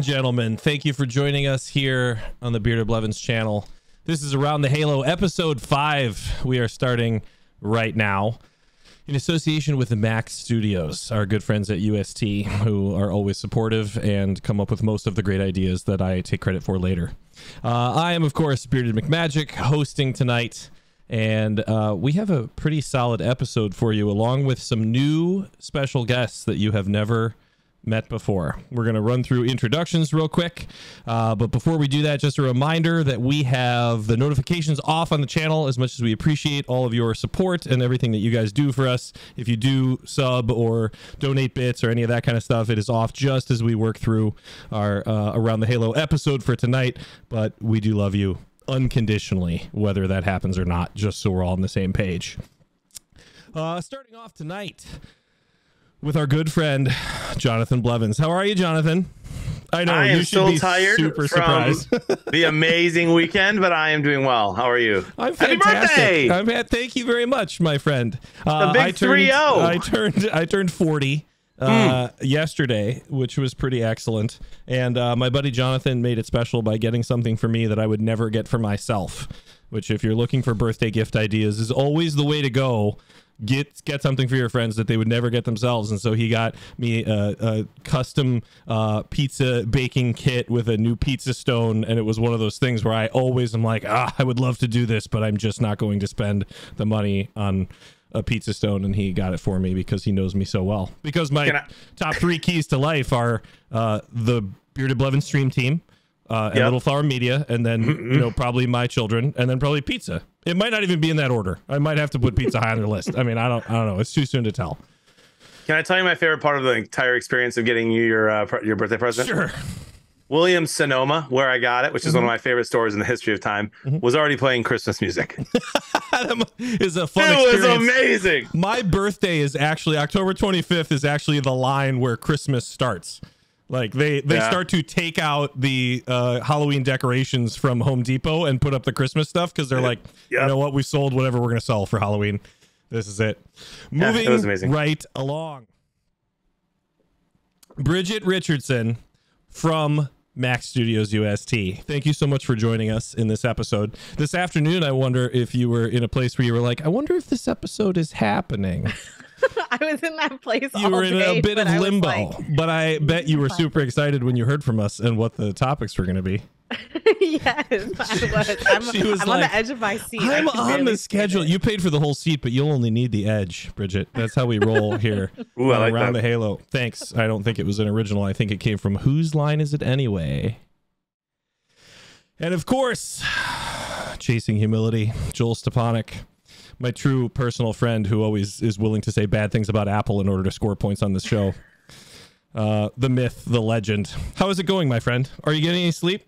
gentlemen, thank you for joining us here on the Bearded Blevins channel. This is Around the Halo, episode 5. We are starting right now in association with the Mac Studios, our good friends at UST, who are always supportive and come up with most of the great ideas that I take credit for later. I am, of course, Bearded McMagic, hosting tonight, and we have a pretty solid episode for you, along with some new special guests that you have never met before. We're going to run through introductions real quick, but before we do that, just a reminder that we have the notifications off on the channel. As much as we appreciate all of your support and everything that you guys do for us, if you do sub or donate bits or any of that kind of stuff, it is off just as we work through our Around the Halo episode for tonight. But we do love you unconditionally, whether that happens or not, just so we're all on the same page. Starting off tonight with our good friend Jonathan Blevins. How are you, Jonathan? I know I am so tired super from surprised. the amazing weekend, but I am doing well. How are you? I'm Happy fantastic. birthday! Thank you very much, my friend. The big 3-0. I turned 40 yesterday, which was pretty excellent. And my buddy Jonathan made it special by getting something for me that I would never get for myself, which, if you're looking for birthday gift ideas, is always the way to go. Get something for your friends that they would never get themselves. And so he got me a custom pizza baking kit with a new pizza stone, and it was one of those things where I always am like, I would love to do this, but I'm just not going to spend the money on a pizza stone. And he got it for me because he knows me so well. Because my top 3 keys to life are the Bearded Blevins stream team, and Little Flower Media, and then probably my children, and then probably pizza. It might not even be in that order. I might have to put pizza high on the list. I mean, I don't know. It's too soon to tell. Can I tell you my favorite part of the entire experience of getting you your birthday present? Sure. Williams Sonoma, where I got it, which is one of my favorite stores in the history of time, was already playing Christmas music. That is a fun experience. It was amazing. My birthday is actually October 25th is actually the line where Christmas starts. Like they start to take out the Halloween decorations from Home Depot and put up the Christmas stuff because they're like, you know what, we sold whatever we're going to sell for Halloween. This is it. Moving it was amazing. Right along. Bridget Richardson from Mac Studios UST. Thank you so much for joining us in this episode. This afternoon, I wonder if you were in a place where you were like, I wonder if this episode is happening. I was in that place you were in day, a bit of limbo, but I bet you were super excited when you heard from us and what the topics were going to be. Yes, I was. I'm on the edge of my seat. I'm on the schedule. You paid for the whole seat, but you'll only need the edge, Bridget. That's how we roll here. Ooh, I like Around that. the Halo. Thanks. I don't think it was an original. I think it came from Whose Line Is It Anyway? And of course, Chasing Humility, Joel Stepanek. My true personal friend who always is willing to say bad things about Apple in order to score points on this show. The myth, the legend. How is it going, my friend? Are you getting any sleep?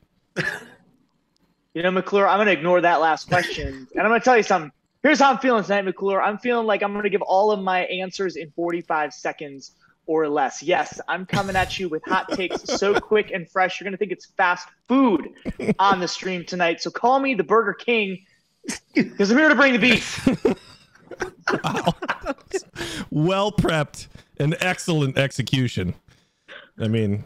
You know, McClure, I'm going to ignore that last question. And I'm going to tell you something. Here's how I'm feeling tonight, McClure. I'm feeling like I'm going to give all of my answers in 45 seconds or less. Yes, I'm coming at you with hot takes so quick and fresh. You're going to think it's fast food on the stream tonight. So call me the Burger King, because I'm here to bring the beef. Wow. Well prepped and excellent execution. I mean,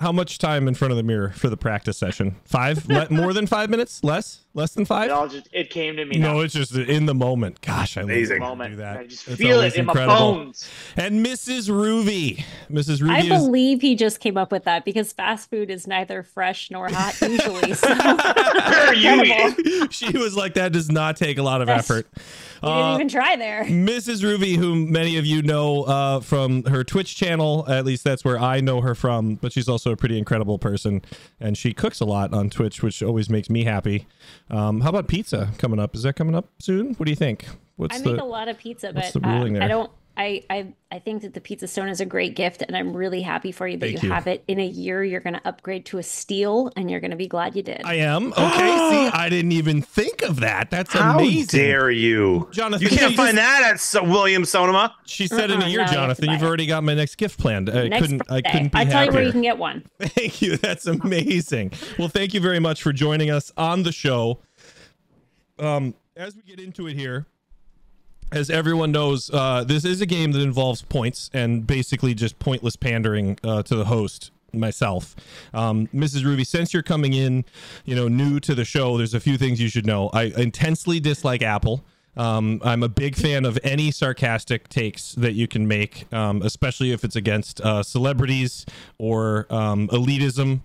how much time in front of the mirror for the practice session? 5? More than 5 minutes? Less than 5? It came to me. No, now. it's just in the moment. Gosh, I Amazing. love to do that. I just It's feel always it in incredible. my bones. And Mrs. Ruby. Mrs. Ruby I is... believe he just came up with that because fast food is neither fresh nor hot usually. So. Where are you eating? She was like, that does not take a lot of effort. You didn't even try there. Mrs. Ruby, whom many of you know from her Twitch channel, at least that's where I know her from, but she's also a pretty incredible person, and she cooks a lot on Twitch, which always makes me happy. How about pizza coming up? Is that coming up soon? What do you think? I make a lot of pizza, but the ruling there? I don't. I think that the pizza stone is a great gift, and I'm really happy for you that you have it. In a year, you're going to upgrade to a steel, and you're going to be glad you did. I am. Okay, see, I didn't even think of that. That's amazing. How dare you? Jonathan, you can't find that at Williams Sonoma. She said in a year, no, Jonathan, you've already got my next gift planned. I couldn't be I'll tell you happier. where you can get one. Thank you. That's amazing. Well, thank you very much for joining us on the show. As we get into it here, as everyone knows, this is a game that involves points and basically just pointless pandering to the host myself. Mrs. Ruby, since you're coming in, new to the show, there's a few things you should know. I intensely dislike Apple. I'm a big fan of any sarcastic takes that you can make, especially if it's against celebrities or elitism,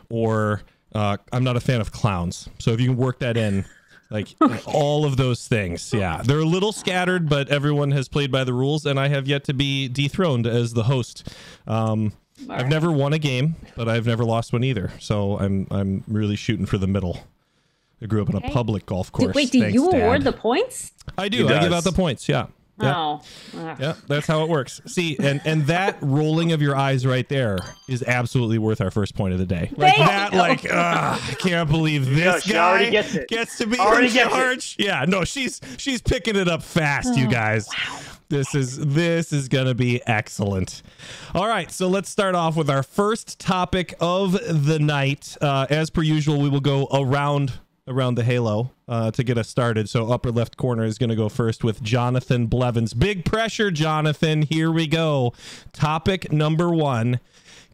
or I'm not a fan of clowns. So if you can work that in, like all of those things. Yeah, they're a little scattered, but everyone has played by the rules, and I have yet to be dethroned as the host. I've never won a game, but I've never lost one either. So I'm really shooting for the middle. I grew up on a public golf course. Wait, do you award the points? I do. I give out the points. Yeah. Oh. Yeah, that's how it works. See, and that rolling of your eyes right there is absolutely worth our first point of the day. Like that, I can't believe this guy gets to be in charge. Yeah, no, she's picking it up fast, you guys. Wow. This is gonna be excellent. All right, so let's start off with our first topic of the night. As per usual, we will go around the halo to get us started. So upper left corner is going to go first with Jonathan Blevins. Big pressure, Jonathan. Here we go. Topic number 1,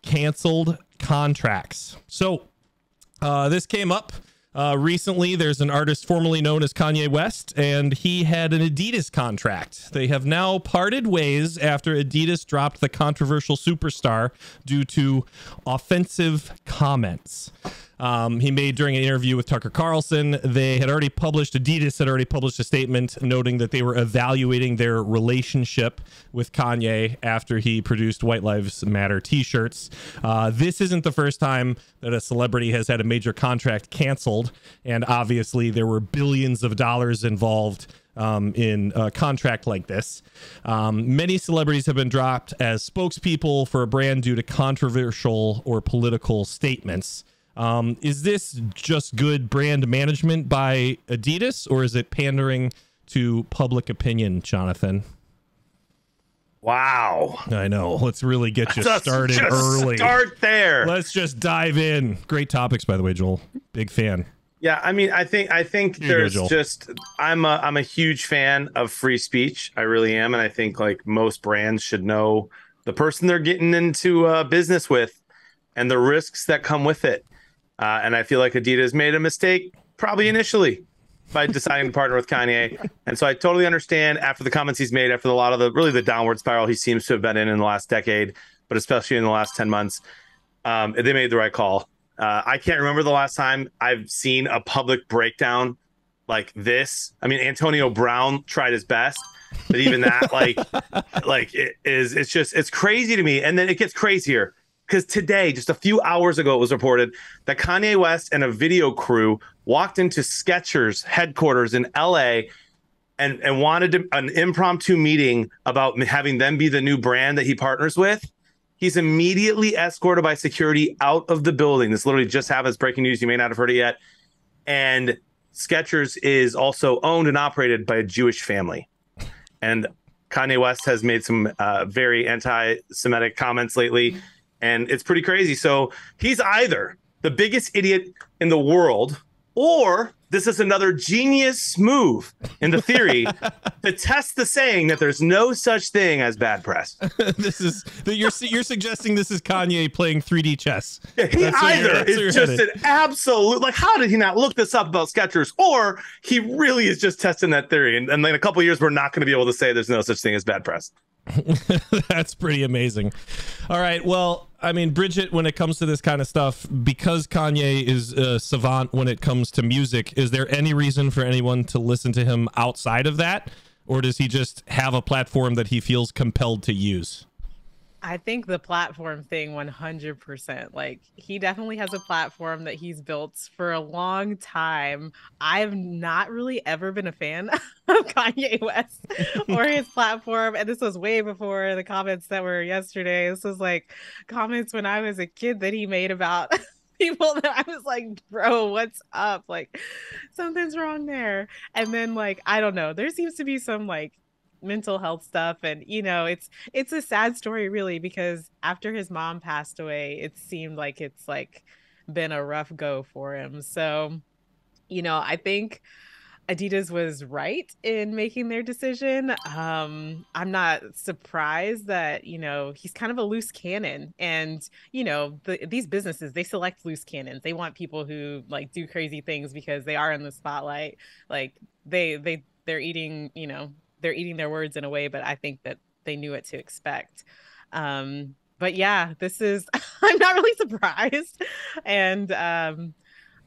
canceled contracts. So this came up recently. There's an artist formerly known as Kanye West, and he had an Adidas contract. They have now parted ways after Adidas dropped the controversial superstar due to offensive comments he made during an interview with Tucker Carlson. Adidas had already published a statement noting that they were evaluating their relationship with Kanye after he produced White Lives Matter t-shirts. This isn't the first time that a celebrity has had a major contract canceled, and obviously there were billions of dollars involved in a contract like this. Many celebrities have been dropped as spokespeople for a brand due to controversial or political statements. Is this just good brand management by Adidas, or is it pandering to public opinion, Jonathan? Wow. I know. Let's really get you started early. Start there. Let's just dive in. Great topics, by the way, Joel. Big fan. Yeah, I mean, I think there's just I'm a huge fan of free speech. I really am, and I think like most brands should know the person they're getting into business with and the risks that come with it. And I feel like Adidas made a mistake probably initially by deciding to partner with Kanye. And so I totally understand after the comments he's made, after a lot of the downward spiral he seems to have been in the last decade, but especially in the last 10 months, they made the right call. I can't remember the last time I've seen a public breakdown like this. I mean, Antonio Brown tried his best, but even that, it's crazy to me. And then it gets crazier. Because today, just a few hours ago, it was reported that Kanye West and a video crew walked into Skechers headquarters in LA and wanted an impromptu meeting about having them be the new brand that he partners with. He's immediately escorted by security out of the building. This literally just happened. It's breaking news. You may not have heard it yet. And Skechers is also owned and operated by a Jewish family. And Kanye West has made some very anti-Semitic comments lately. And it's pretty crazy. So he's either the biggest idiot in the world, or this is another genius move in the theory to test the saying that there's no such thing as bad press. You're suggesting this is Kanye playing 3D chess. Yeah, he either is just an absolute, like, how did he not look this up about Skechers? Or he really is just testing that theory. And in a couple of years, we're not going to be able to say there's no such thing as bad press. That's pretty amazing. All right. Well, I mean, Bridget, when it comes to this kind of stuff, because Kanye is a savant when it comes to music, is there any reason for anyone to listen to him outside of that? Or does he just have a platform that he feels compelled to use? I think the platform thing 100%. Like, he definitely has a platform that he's built for a long time. I've not really ever been a fan of Kanye West or his platform. And this was way before the comments that were yesterday. This was like comments when I was a kid that he made about people that I was like, bro, what's up? Like, something's wrong there. And then, like, I don't know. There seems to be some like mental health stuff, and it's a sad story really, because after his mom passed away, it seemed like it's like been a rough go for him. So I think Adidas was right in making their decision. I'm not surprised that, he's kind of a loose cannon, and, these businesses, they select loose cannons. They want people who like do crazy things because they are in the spotlight. Like they're eating, they're eating their words in a way, but I think that they knew what to expect. But yeah, this is, I'm not really surprised. And,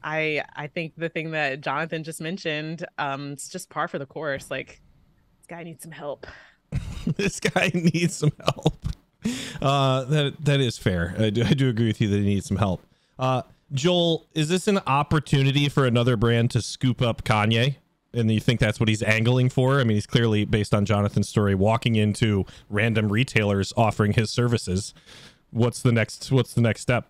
I think the thing that Jonathan just mentioned, it's just par for the course. Like, this guy needs some help. This guy needs some help. That is fair. I do agree with you that he needs some help. Joel, is this an opportunity for another brand to scoop up Kanye? And you think that's what he's angling for? I mean, he's clearly, based on Jonathan's story, walking into random retailers offering his services. What's the next step?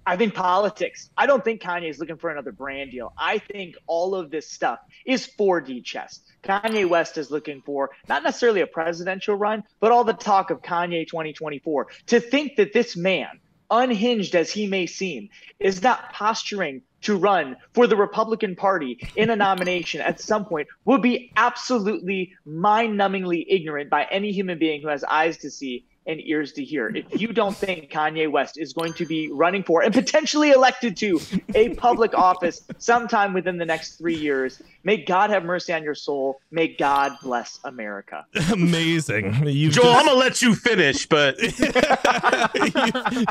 I think politics. I don't think Kanye is looking for another brand deal. I think all of this stuff is 4D chess. Kanye West is looking for not necessarily a presidential run, but all the talk of Kanye 2024. To think that this man, unhinged as he may seem, is not posturing to run for the Republican Party in a nomination at some point would be absolutely mind-numbingly ignorant by any human being who has eyes to see and ears to hear. If you don't think Kanye West is going to be running for and potentially elected to a public office sometime within the next 3 years, may God have mercy on your soul. May God bless America. Amazing. Joel, I'm going to let you finish, but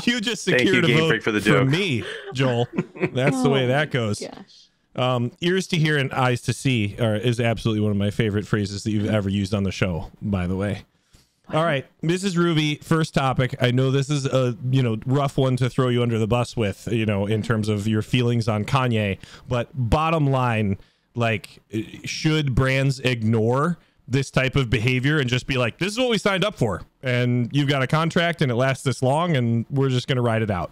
you just secured a vote for me, Joel. That's the way that goes. Ears to hear and eyes to see is absolutely one of my favorite phrases that you've ever used on the show, by the way. All right, Mrs. Ruby, first topic. I know this is a rough one to throw you under the bus with, in terms of your feelings on Kanye, but bottom line, like, should brands ignore this type of behavior and just be like, this is what we signed up for, and you've got a contract and it lasts this long and we're just going to ride it out?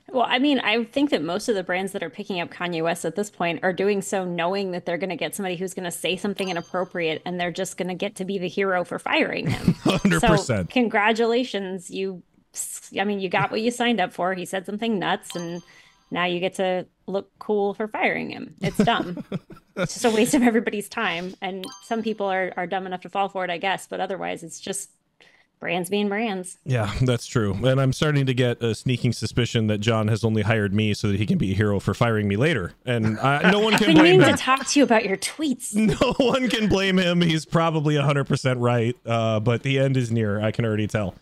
Well, I mean, I think that most of the brands that are picking up Kanye West at this point are doing so knowing that they're going to get somebody who's going to say something inappropriate, and they're just going to get to be the hero for firing him. 100%. So congratulations. You got what you signed up for. He said something nuts, and now you get to look cool for firing him. It's dumb. It's just a waste of everybody's time. And some people are dumb enough to fall for it, I guess. But otherwise, it's just brands being brands. Yeah, that's true. And I'm starting to get a sneaking suspicion that John has only hired me so that he can be a hero for firing me later. And no one can blame him. I've been to talk to you about your tweets. No one can blame him. He's probably 100% right. But the end is near. I can already tell.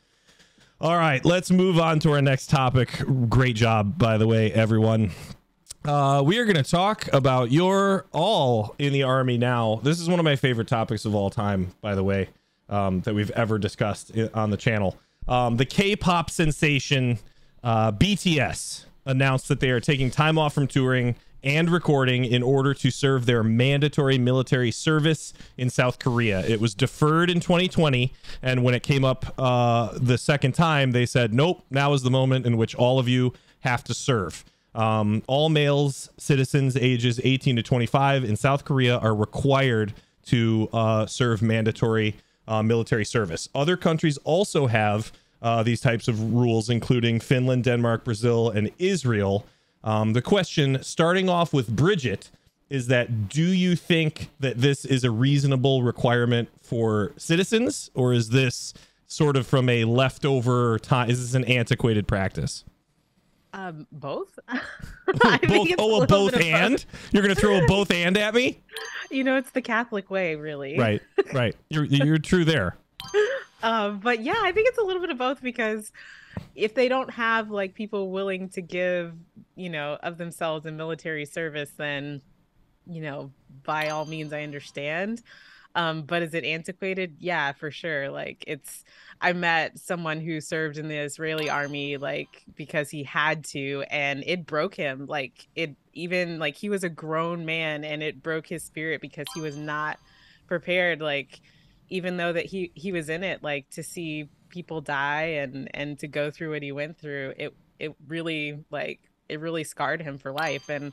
All right, let's move on to our next topic. Great job, by the way, everyone. We are going to talk about you're all in the Army now. This is one of my favorite topics of all time, by the way. That we've ever discussed on the channel. The K-pop sensation BTS announced that they are taking time off from touring and recording in order to serve their mandatory military service in South Korea. It was deferred in 2020, and when it came up the second time, they said, nope, now is the moment in which all of you have to serve. All males, citizens ages 18 to 25 in South Korea are required to serve mandatory military service. Other countries also have these types of rules, including Finland, Denmark, Brazil, and Israel. The question, starting off with Bridget, is that do you think that this is a reasonable requirement for citizens, or is this sort of from a leftover time? Is this an antiquated practice? Both. Both and? You're going to throw a both and at me? It's the Catholic way, really. Right. You're true there. But yeah, I think it's a little bit of both, because if they don't have like people willing to give, of themselves in military service, then, by all means, I understand. But is it antiquated? Yeah, for sure. Like I met someone who served in the Israeli army, like, because he had to, and it broke him. Like he was a grown man, and it broke his spirit because he was not prepared. Like, even though that he was in it, like, to see people die and to go through what he went through, it really scarred him for life. And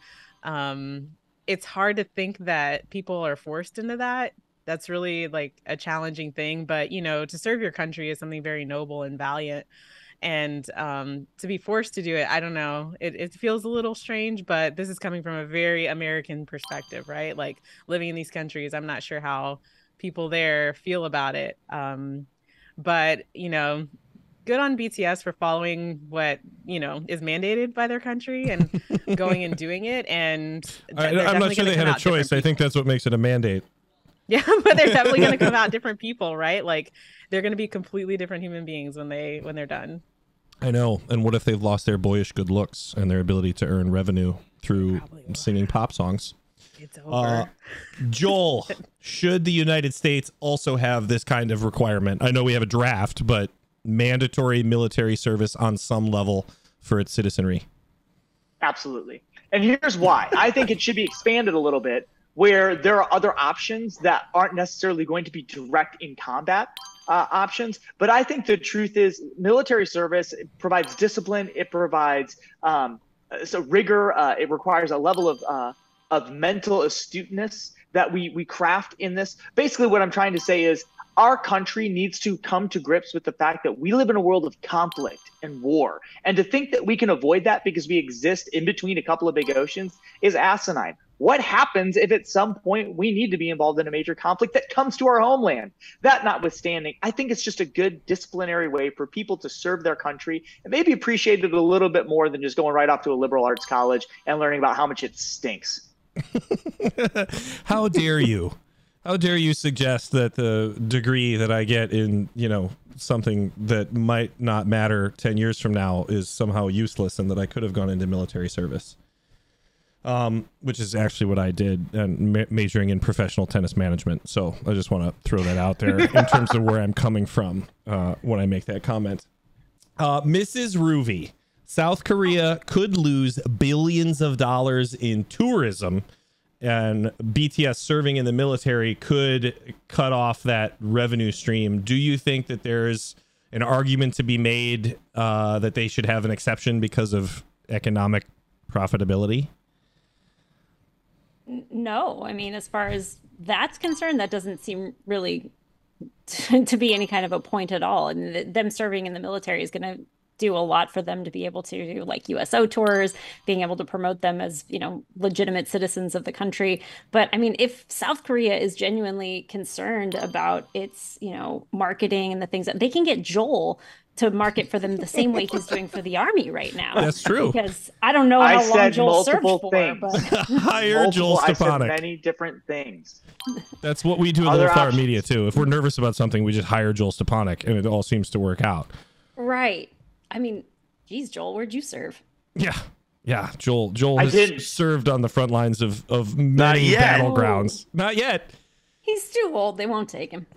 it's hard to think that people are forced into that. That's really like a challenging thing, but to serve your country is something very noble and valiant. And to be forced to do it, I don't know. It feels a little strange, but this is coming from a very American perspective, right? Like living in these countries, I'm not sure how people there feel about it. But, good on BTS for following what, is mandated by their country and going and doing it. And I'm not sure they had a choice. I think that's what makes it a mandate. Yeah, but they're definitely going to come out different people, right? Like they're going to be completely different human beings when they're done. I know. And what if they've lost their boyish good looks and their ability to earn revenue through singing pop songs? It's over. Joel, should the United States also have this kind of requirement? I know we have a draft, but mandatory military service on some level for its citizenry? Absolutely. And here's why. I think it should be expanded a little bit, where there are other options that aren't necessarily going to be direct in combat options. But I think the truth is military service provides discipline. It provides rigor. It requires a level of mental astuteness that we craft in this. Basically, what I'm trying to say is our country needs to come to grips with the fact that we live in a world of conflict and war. And to think that we can avoid that because we exist in between a couple of big oceans is asinine. What happens if at some point we need to be involved in a major conflict that comes to our homeland? That notwithstanding, I think it's just a good disciplinary way for people to serve their country and maybe appreciate it a little bit more than just going right off to a liberal arts college and learning about how much it stinks. How dare you? How dare you suggest that the degree that I get in, something that might not matter 10 years from now is somehow useless and that I could have gone into military service? Which is actually what I did, and majoring in professional tennis management. So I just want to throw that out there in terms of where I'm coming from when I make that comment. Mrs. Ruvi, South Korea could lose billions of dollars in tourism, and BTS serving in the military could cut off that revenue stream. Do you think that there's an argument to be made that they should have an exception because of economic profitability? No, I mean, as far as that's concerned, that doesn't seem really to be any kind of a point at all. And them serving in the military is going to do a lot for them to be able to do like USO tours, being able to promote them as, legitimate citizens of the country. But I mean, if South Korea is genuinely concerned about its, marketing and the things that they can get Joel to market for them the same way he's doing for the army right now. That's true. Because I don't know how long Joel served for, but hire Joel Stepanek. I said many different things. That's what we do in Little Flower Media too. If we're nervous about something, we just hire Joel Stepanek, and it all seems to work out. Right. I mean, geez, Joel, where'd you serve? Yeah. Joel has served on the front lines of many battlegrounds. Not yet. He's too old. They won't take him.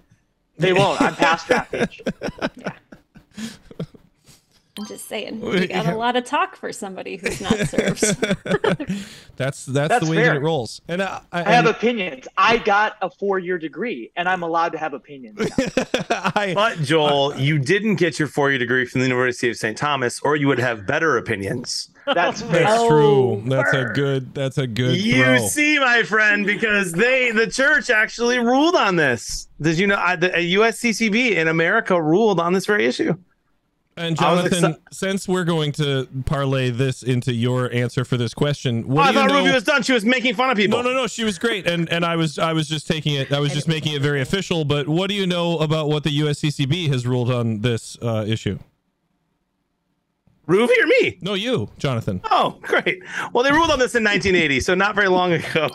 They won't. I'm past draft age. Yeah. I'm just saying, we got a lot of talk for somebody who's not served. That's the way fair. that it rolls. And I have opinions. I got a 4-year degree, and I'm allowed to have opinions. But Joel, you didn't get your 4-year degree from the University of St. Thomas, or you would have better opinions. That's fair. That's true. That's a good You throw. see, my friend, because the church actually ruled on this. Did you know the USCCB in America ruled on this very issue? And Jonathan, since we're going to parlay this into your answer for this question, I thought Ruby was done. She was making fun of people. No, she was great, and I was just taking it. I was just making it very official. But what do you know about what the USCCB has ruled on this issue? Ruby or me? No, you, Jonathan. Oh, great. Well, they ruled on this in 1980, so not very long ago.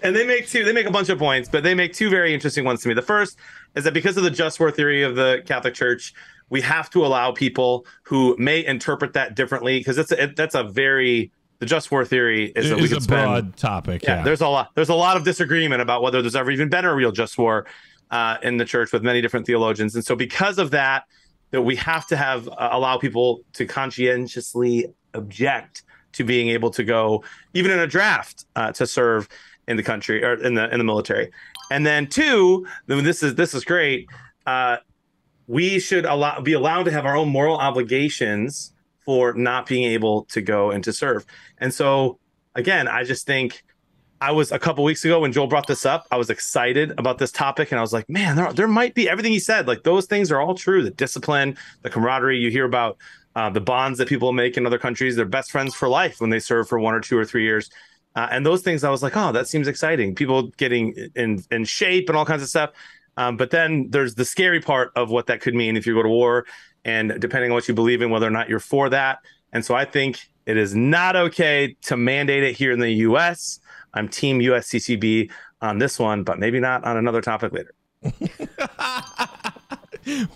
And they make a bunch of points, but they make two very interesting ones to me. The first is that because of the just war theory of the Catholic Church, we have to allow people who may interpret that differently, because the just war theory is a broad topic. Yeah, there's a lot of disagreement about whether there's ever even been a real just war in the church with many different theologians. And so because of that we have to allow people to conscientiously object to being able to go even in a draft to serve in the country or in the military. And then two, this is great. We should be allowed to have our own moral obligations for not being able to go and to serve. And so, again, I just think a couple weeks ago when Joel brought this up, I was excited about this topic. And I was like, man, there might be everything he said. Like those things are all true. The discipline, the camaraderie you hear about the bonds that people make in other countries. They're best friends for life when they serve for 1 or 2 or 3 years. And those things, I was like, oh, that seems exciting. People getting in shape and all kinds of stuff. But then there's the scary part of what that could mean if you go to war, and depending on what you believe in, whether or not you're for that. And so I think it is not okay to mandate it here in the U.S. I'm team USCCB on this one, but maybe not on another topic later.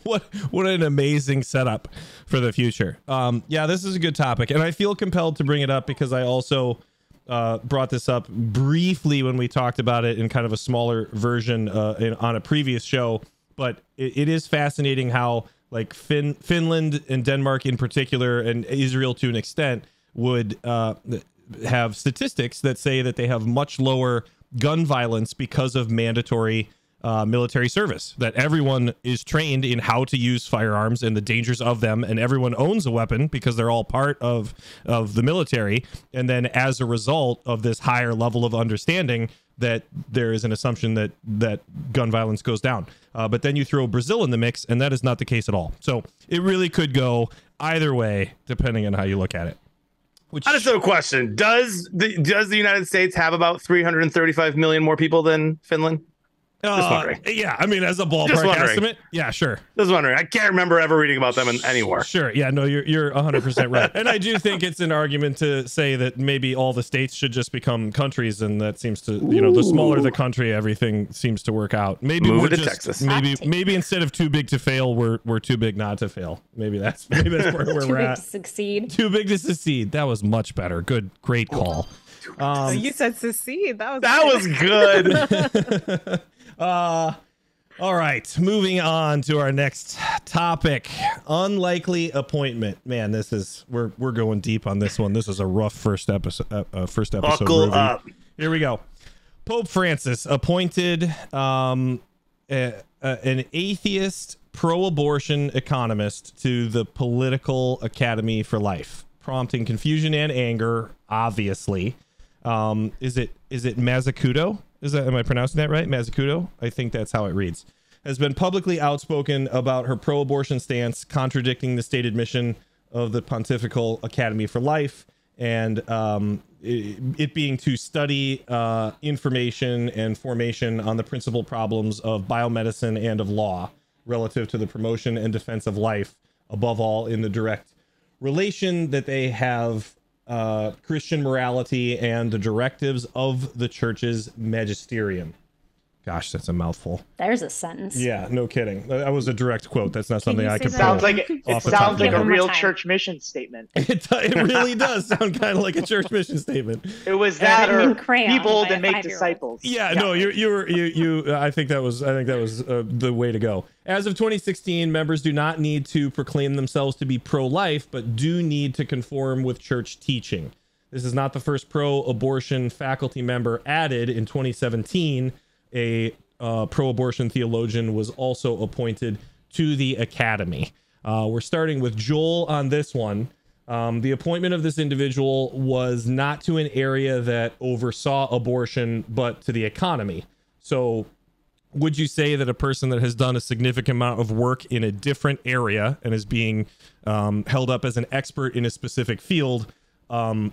What an amazing setup for the future. Yeah, this is a good topic, and I feel compelled to bring it up because I also brought this up briefly when we talked about it in kind of a smaller version on a previous show. But it is fascinating how like Finland and Denmark in particular, and Israel to an extent, would have statistics that say that they have much lower gun violence because of mandatory military service, that everyone is trained in how to use firearms and the dangers of them, and everyone owns a weapon because they're all part of the military. And then as a result of this higher level of understanding, that there is an assumption that gun violence goes down. But then you throw Brazil in the mix, and that is not the case at all. So it really could go either way, depending on how you look at it. Which, I just have a question. Does the United States have about 335 million more people than Finland? Just wondering. Yeah, I mean, as a ballpark estimate, yeah, sure. Just wondering. I can't remember ever reading about them anywhere. Sure. Yeah, no, you're 100% right. And I do think it's an argument to say that maybe all the states should just become countries, and that seems to, the smaller the country, everything seems to work out. Maybe Move we're to just Texas. Maybe instead of too big to fail, we're too big not to fail. Maybe that's where we're at. Too big to succeed. Too big to succeed. That was much better. Great call. You said secede. That was good. All right, moving on to our next topic. Unlikely appointment. Man, we're going deep on this one. This is a rough first episode. Buckle up. Here we go. Pope Francis appointed an atheist pro-abortion economist to the Political Academy for Life, prompting confusion and anger, obviously. Is it Mazzucato? Am I pronouncing that right? Mazzucato? I think that's how it reads. Has been publicly outspoken about her pro-abortion stance, contradicting the stated mission of the Pontifical Academy for Life, and it being to study information and formation on the principal problems of biomedicine and of law relative to the promotion and defense of life, above all in the direct relation that they have Christian morality and the directives of the church's magisterium. Gosh, that's a mouthful. There's a sentence. Yeah, no kidding. That was a direct quote. That's not something I could pull. Sounds like a real time. church mission statement. It really does sound kind of like a church mission statement. It was that, or crayon people by that a make 5-year-old. disciples. Yeah, no, you. I think that was the way to go. As of 2016, members do not need to proclaim themselves to be pro-life, but do need to conform with church teaching. This is not the first pro-abortion faculty member added. In 2017, a pro-abortion theologian was also appointed to the academy. We're starting with Joel on this one. The appointment of this individual was not to an area that oversaw abortion, but to the economy. So would you say that a person that has done a significant amount of work in a different area and is being held up as an expert in a specific field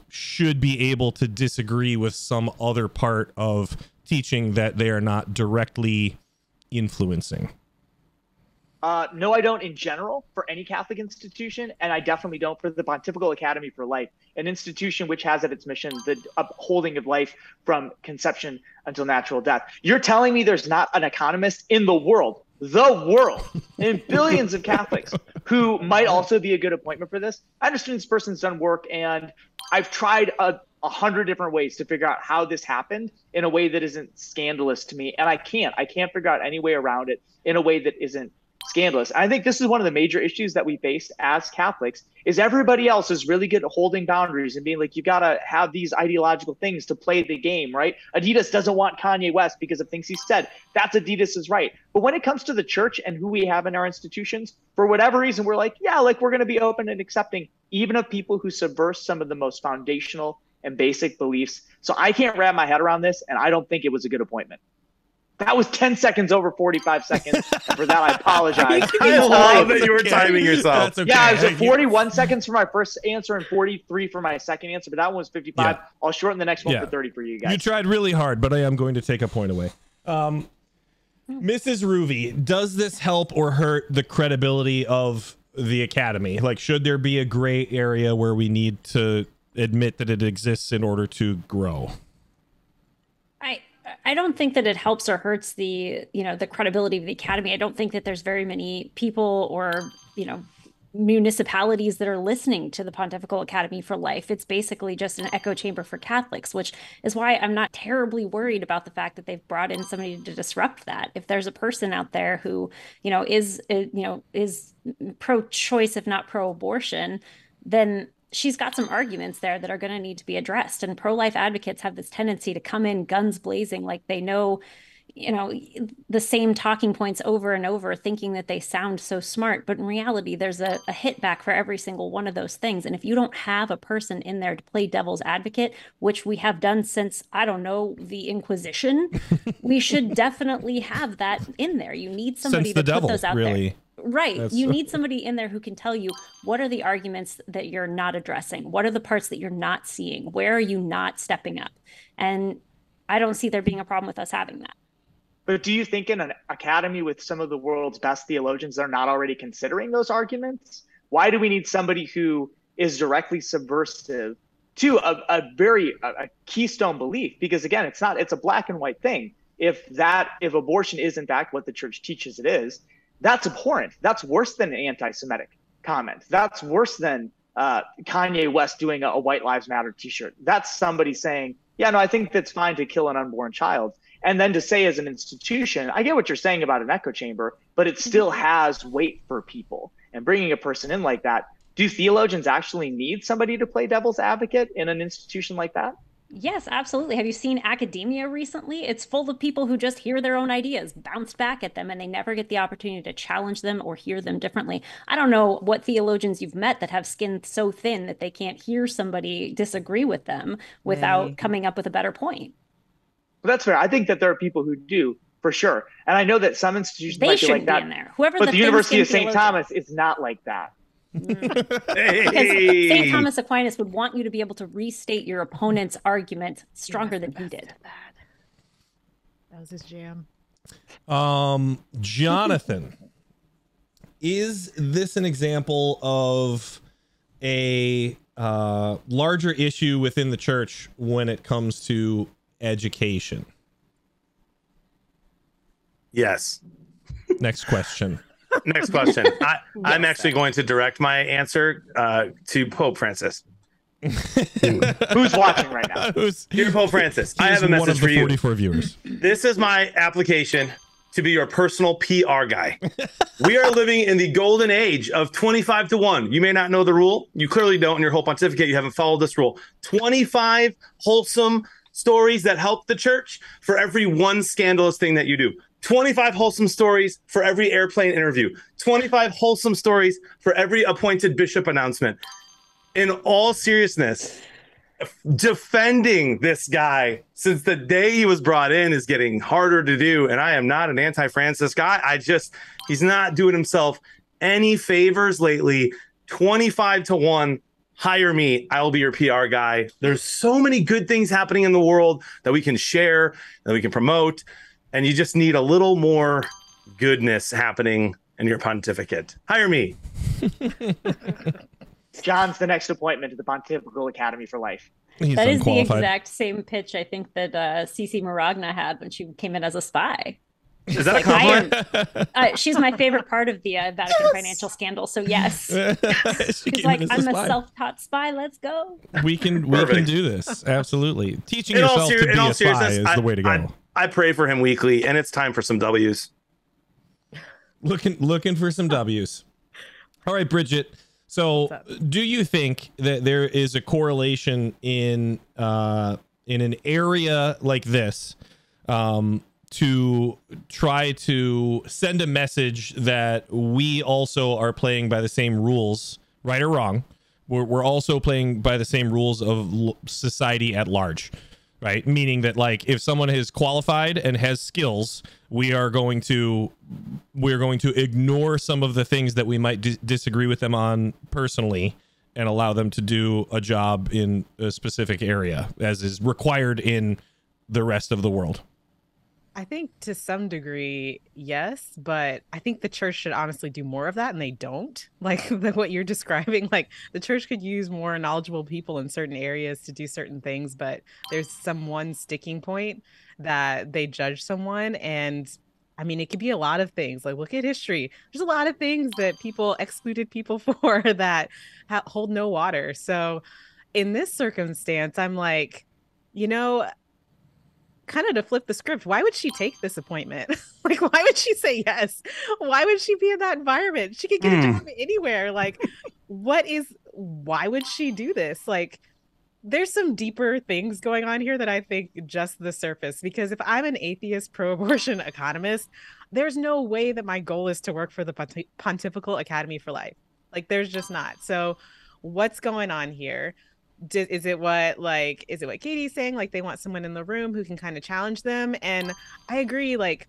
should be able to disagree with some other part of teaching that they are not directly influencing? No, I don't in general for any Catholic institution, and I definitely don't for the Pontifical Academy for Life, an institution which has at its mission the upholding of life from conception until natural death. You're telling me there's not an economist in the world, and billions of Catholics who might also be a good appointment for this? I understand this person's done work, and I've tried 100 different ways to figure out how this happened in a way that isn't scandalous to me, and I can't figure out any way around it in a way that isn't scandalous. I think this is one of the major issues that we face as Catholics is everybody else is really good at holding boundaries and being like, you got to have these ideological things to play the game, right? Adidas doesn't want Kanye West because of things he said. That's Adidas's right. But when it comes to the church and who we have in our institutions, for whatever reason, we're like, yeah, like we're going to be open and accepting even of people who subvert some of the most foundational and basic beliefs. So I can't wrap my head around this, and I don't think it was a good appointment. That was 10 seconds over 45 seconds. And for that, I apologize. I love that you were timing yourself. That's okay. Yeah, I was at 41 seconds for my first answer and 43 for my second answer, but that one was 55. Yeah. I'll shorten the next one for 30 for you guys. You tried really hard, but I am going to take a point away. Mrs. Ruvi, does this help or hurt the credibility of the Academy? Like, should there be a gray area where we need to admit that it exists in order to grow? I don't think that it helps or hurts the credibility of the Academy. I don't think that there's very many people or, municipalities that are listening to the Pontifical Academy for Life. It's basically just an echo chamber for Catholics, which is why I'm not terribly worried about the fact that they've brought in somebody to disrupt that. If there's a person out there who, is pro-choice, if not pro-abortion, then she's got some arguments there that are going to need to be addressed. And pro-life advocates have this tendency to come in guns blazing, like they know, the same talking points over and over, thinking that they sound so smart. But in reality, there's a hit back for every single one of those things. And if you don't have a person in there to play devil's advocate, which we have done since, I don't know, the Inquisition, we should definitely have that in there. You need somebody to put those out there. Right. You need somebody in there who can tell you, what are the arguments that you're not addressing? What are the parts that you're not seeing? Where are you not stepping up? And I don't see there being a problem with us having that. But do you think in an academy with some of the world's best theologians, they're not already considering those arguments? Why do we need somebody who is directly subversive to a keystone belief? Because again, it's a black and white thing. If abortion is in fact what the church teaches it is, that's abhorrent. That's worse than an anti-Semitic comment. That's worse than Kanye West doing a White Lives Matter t-shirt. That's somebody saying, yeah, no, I think that's fine to kill an unborn child. And then to say as an institution, I get what you're saying about an echo chamber, but it still has weight for people. And bringing a person in like that, do theologians actually need somebody to play devil's advocate in an institution like that? Yes, absolutely. Have you seen academia recently? It's full of people who just hear their own ideas bounced back at them, and they never get the opportunity to challenge them or hear them differently. I don't know what theologians you've met that have skin so thin that they can't hear somebody disagree with them without coming up with a better point. Well, that's fair. I think that there are people who do, for sure. And I know that some institutions might be like that. In there. Whoever but the University of St. Thomas is not like that. Because St. Thomas Aquinas would want you to be able to restate your opponent's argument stronger than he did. That was his jam. Jonathan, is this an example of a larger issue within the church when it comes to education? Yes. Next question. Next question. I'm actually going to direct my answer to Pope Francis. Who's watching right now? Dear Pope Francis, I have a message for you. 44 viewers. This is my application to be your personal PR guy. We are living in the golden age of 25-1. You may not know the rule. You clearly don't in your whole pontificate. You haven't followed this rule. 25 wholesome stories that help the church for every one scandalous thing that you do. 25 wholesome stories for every airplane interview. 25 wholesome stories for every appointed bishop announcement. In all seriousness, defending this guy since the day he was brought in is getting harder to do. And I am not an anti-Francis guy. He's not doing himself any favors lately. 25-1. Hire me. I will be your PR guy. There's so many good things happening in the world that we can share, that we can promote. And you just need a little more goodness happening in your pontificate. Hire me. John's the next appointment to the Pontifical Academy for Life. That is the exact same pitch I think that Cici Maragna had when she came in as a spy. Is that a compliment? She's my favorite part of the Vatican financial scandal. So yes, she's like, I'm a self-taught spy. Let's go. We can do this. Absolutely. Teaching yourself to be a spy is the way to go. I pray for him weekly, and it's time for some W's. Looking for some W's. All right, Bridget. So do you think that there is a correlation in an area like this to try to send a message that we also are playing by the same rules, right or wrong? We're also playing by the same rules of society at large. right? Meaning that like if someone is qualified and has skills, we're going to ignore some of the things that we might disagree with them on personally and allow them to do a job in a specific area as is required in the rest of the world. I think to some degree, yes, but I think the church should honestly do more of that, and they don't. Like what you're describing, like the church could use more knowledgeable people in certain areas to do certain things, but there's some one sticking point that they judge someone. And I mean, it could be a lot of things. Like look at history. There's a lot of things that people excluded people for that hold no water. So in this circumstance, I'm like, you know, kind of to flip the script, why would she take this appointment? Like, why would she say yes? Why would she be in that environment? She could get a job anywhere. Like, why would she do this? Like, there's some deeper things going on here that I think just the surface, because if I'm an atheist pro-abortion economist, there's no way that my goal is to work for the Pontifical Academy for Life. Like, there's just not. So what's going on here? Is it what Katie's saying? Like they want someone in the room who can kind of challenge them. And I agree. Like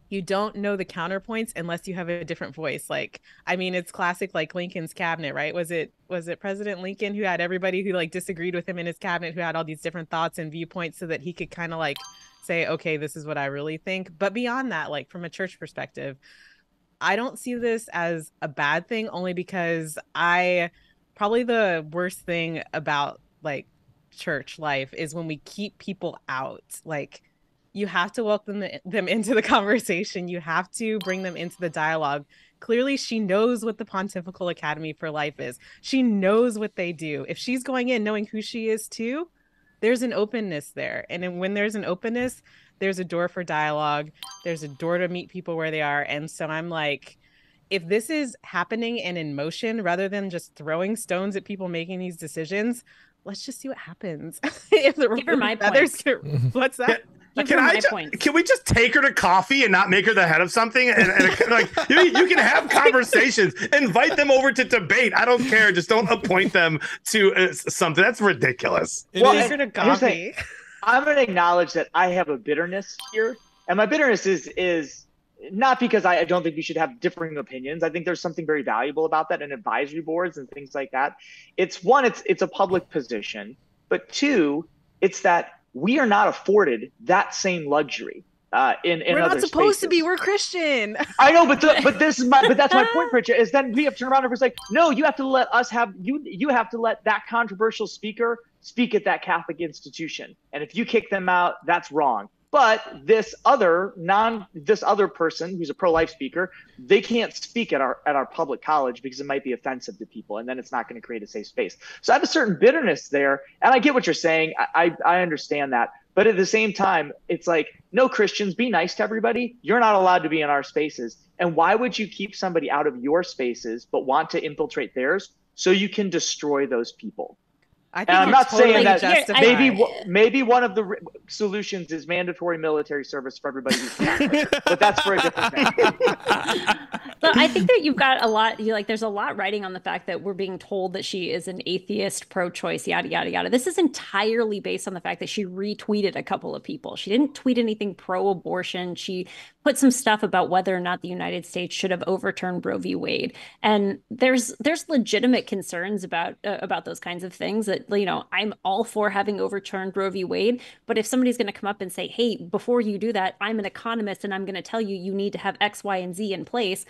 you don't know the counterpoints unless you have a different voice. Like, I mean, it's classic, like Lincoln's cabinet, right? Was it President Lincoln who had everybody who like disagreed with him in his cabinet, who had all these different thoughts and viewpoints so that he could kind of like say, okay, this is what I really think. But beyond that, like from a church perspective, I don't see this as a bad thing, only because probably the worst thing about like church life is when we keep people out. Like you have to welcome them into the conversation. You have to bring them into the dialogue. Clearly she knows what the Pontifical Academy for Life is. She knows what they do. If she's going in knowing who she is too, there's an openness there. And then when there's an openness, there's a door for dialogue. There's a door to meet people where they are. And so I'm like, if this is happening and in motion rather than just throwing stones at people making these decisions, let's just see what happens. Give her my points. What's that? Can we just take her to coffee and not make her the head of something? And like you can have conversations, invite them over to debate. I don't care. Just don't appoint them to something. That's ridiculous. Take her to coffee. I'm going to acknowledge that I have a bitterness here, and my bitterness is not because I don't think we should have differing opinions. I think there's something very valuable about that in advisory boards and things like that. It's a public position, but two, it's that we are not afforded that same luxury in we're other not supposed spaces. To be. We're Christian. I know, but that's my point, Bridget. Is then we have to turn around and say, no, you have to let us have you have to let that controversial speaker speak at that Catholic institution, and if you kick them out, that's wrong. But this other person who's a pro-life speaker, they can't speak at our public college because it might be offensive to people, and then it's not going to create a safe space. So I have a certain bitterness there, and I get what you're saying. I understand that, but at the same time, it's like, no, Christians, be nice to everybody. You're not allowed to be in our spaces, and why would you keep somebody out of your spaces but want to infiltrate theirs so you can destroy those people? I'm not saying that maybe one of the solutions is mandatory military service for everybody who's Catholic, but that's for a different thing. But I think that you've got a lot, there's a lot writing on the fact that we're being told that she is an atheist, pro-choice, yada, yada, yada. This is entirely based on the fact that she retweeted a couple of people. She didn't tweet anything pro-abortion. She put some stuff about whether or not the United States should have overturned Roe v. Wade. And there's legitimate concerns about those kinds of things that, I'm all for having overturned Roe v. Wade. But if somebody's going to come up and say, hey, before you do that, I'm an economist and I'm going to tell you need to have X, Y, and Z in place,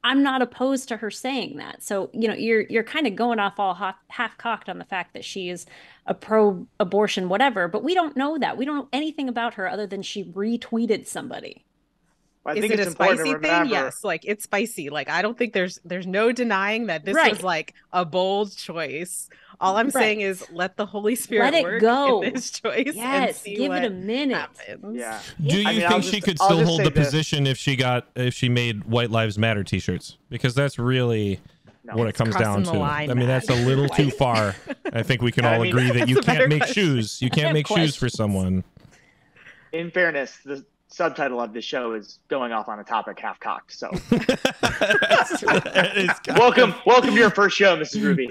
I'm not opposed to her saying that. So, you're kind of going off all half-cocked on the fact that she is a pro-abortion, whatever. But we don't know that. We don't know anything about her other than she retweeted somebody. I think it's a spicy thing? Yes, like it's spicy. Like I don't think there's no denying that this was like a bold choice. All I'm saying is let the Holy Spirit work in this choice. Yes, and give it a minute. Happens. Yeah. Do you think she could still hold the position if she made White Lives Matter t-shirts? Because that's really what it comes down to. I mean, that's a little too far. I think we can all agree that you can't make shoes. You can't make shoes for someone. In fairness, subtitle of this show is going off on a topic half cocked. So welcome to your first show, Mrs. Ruby.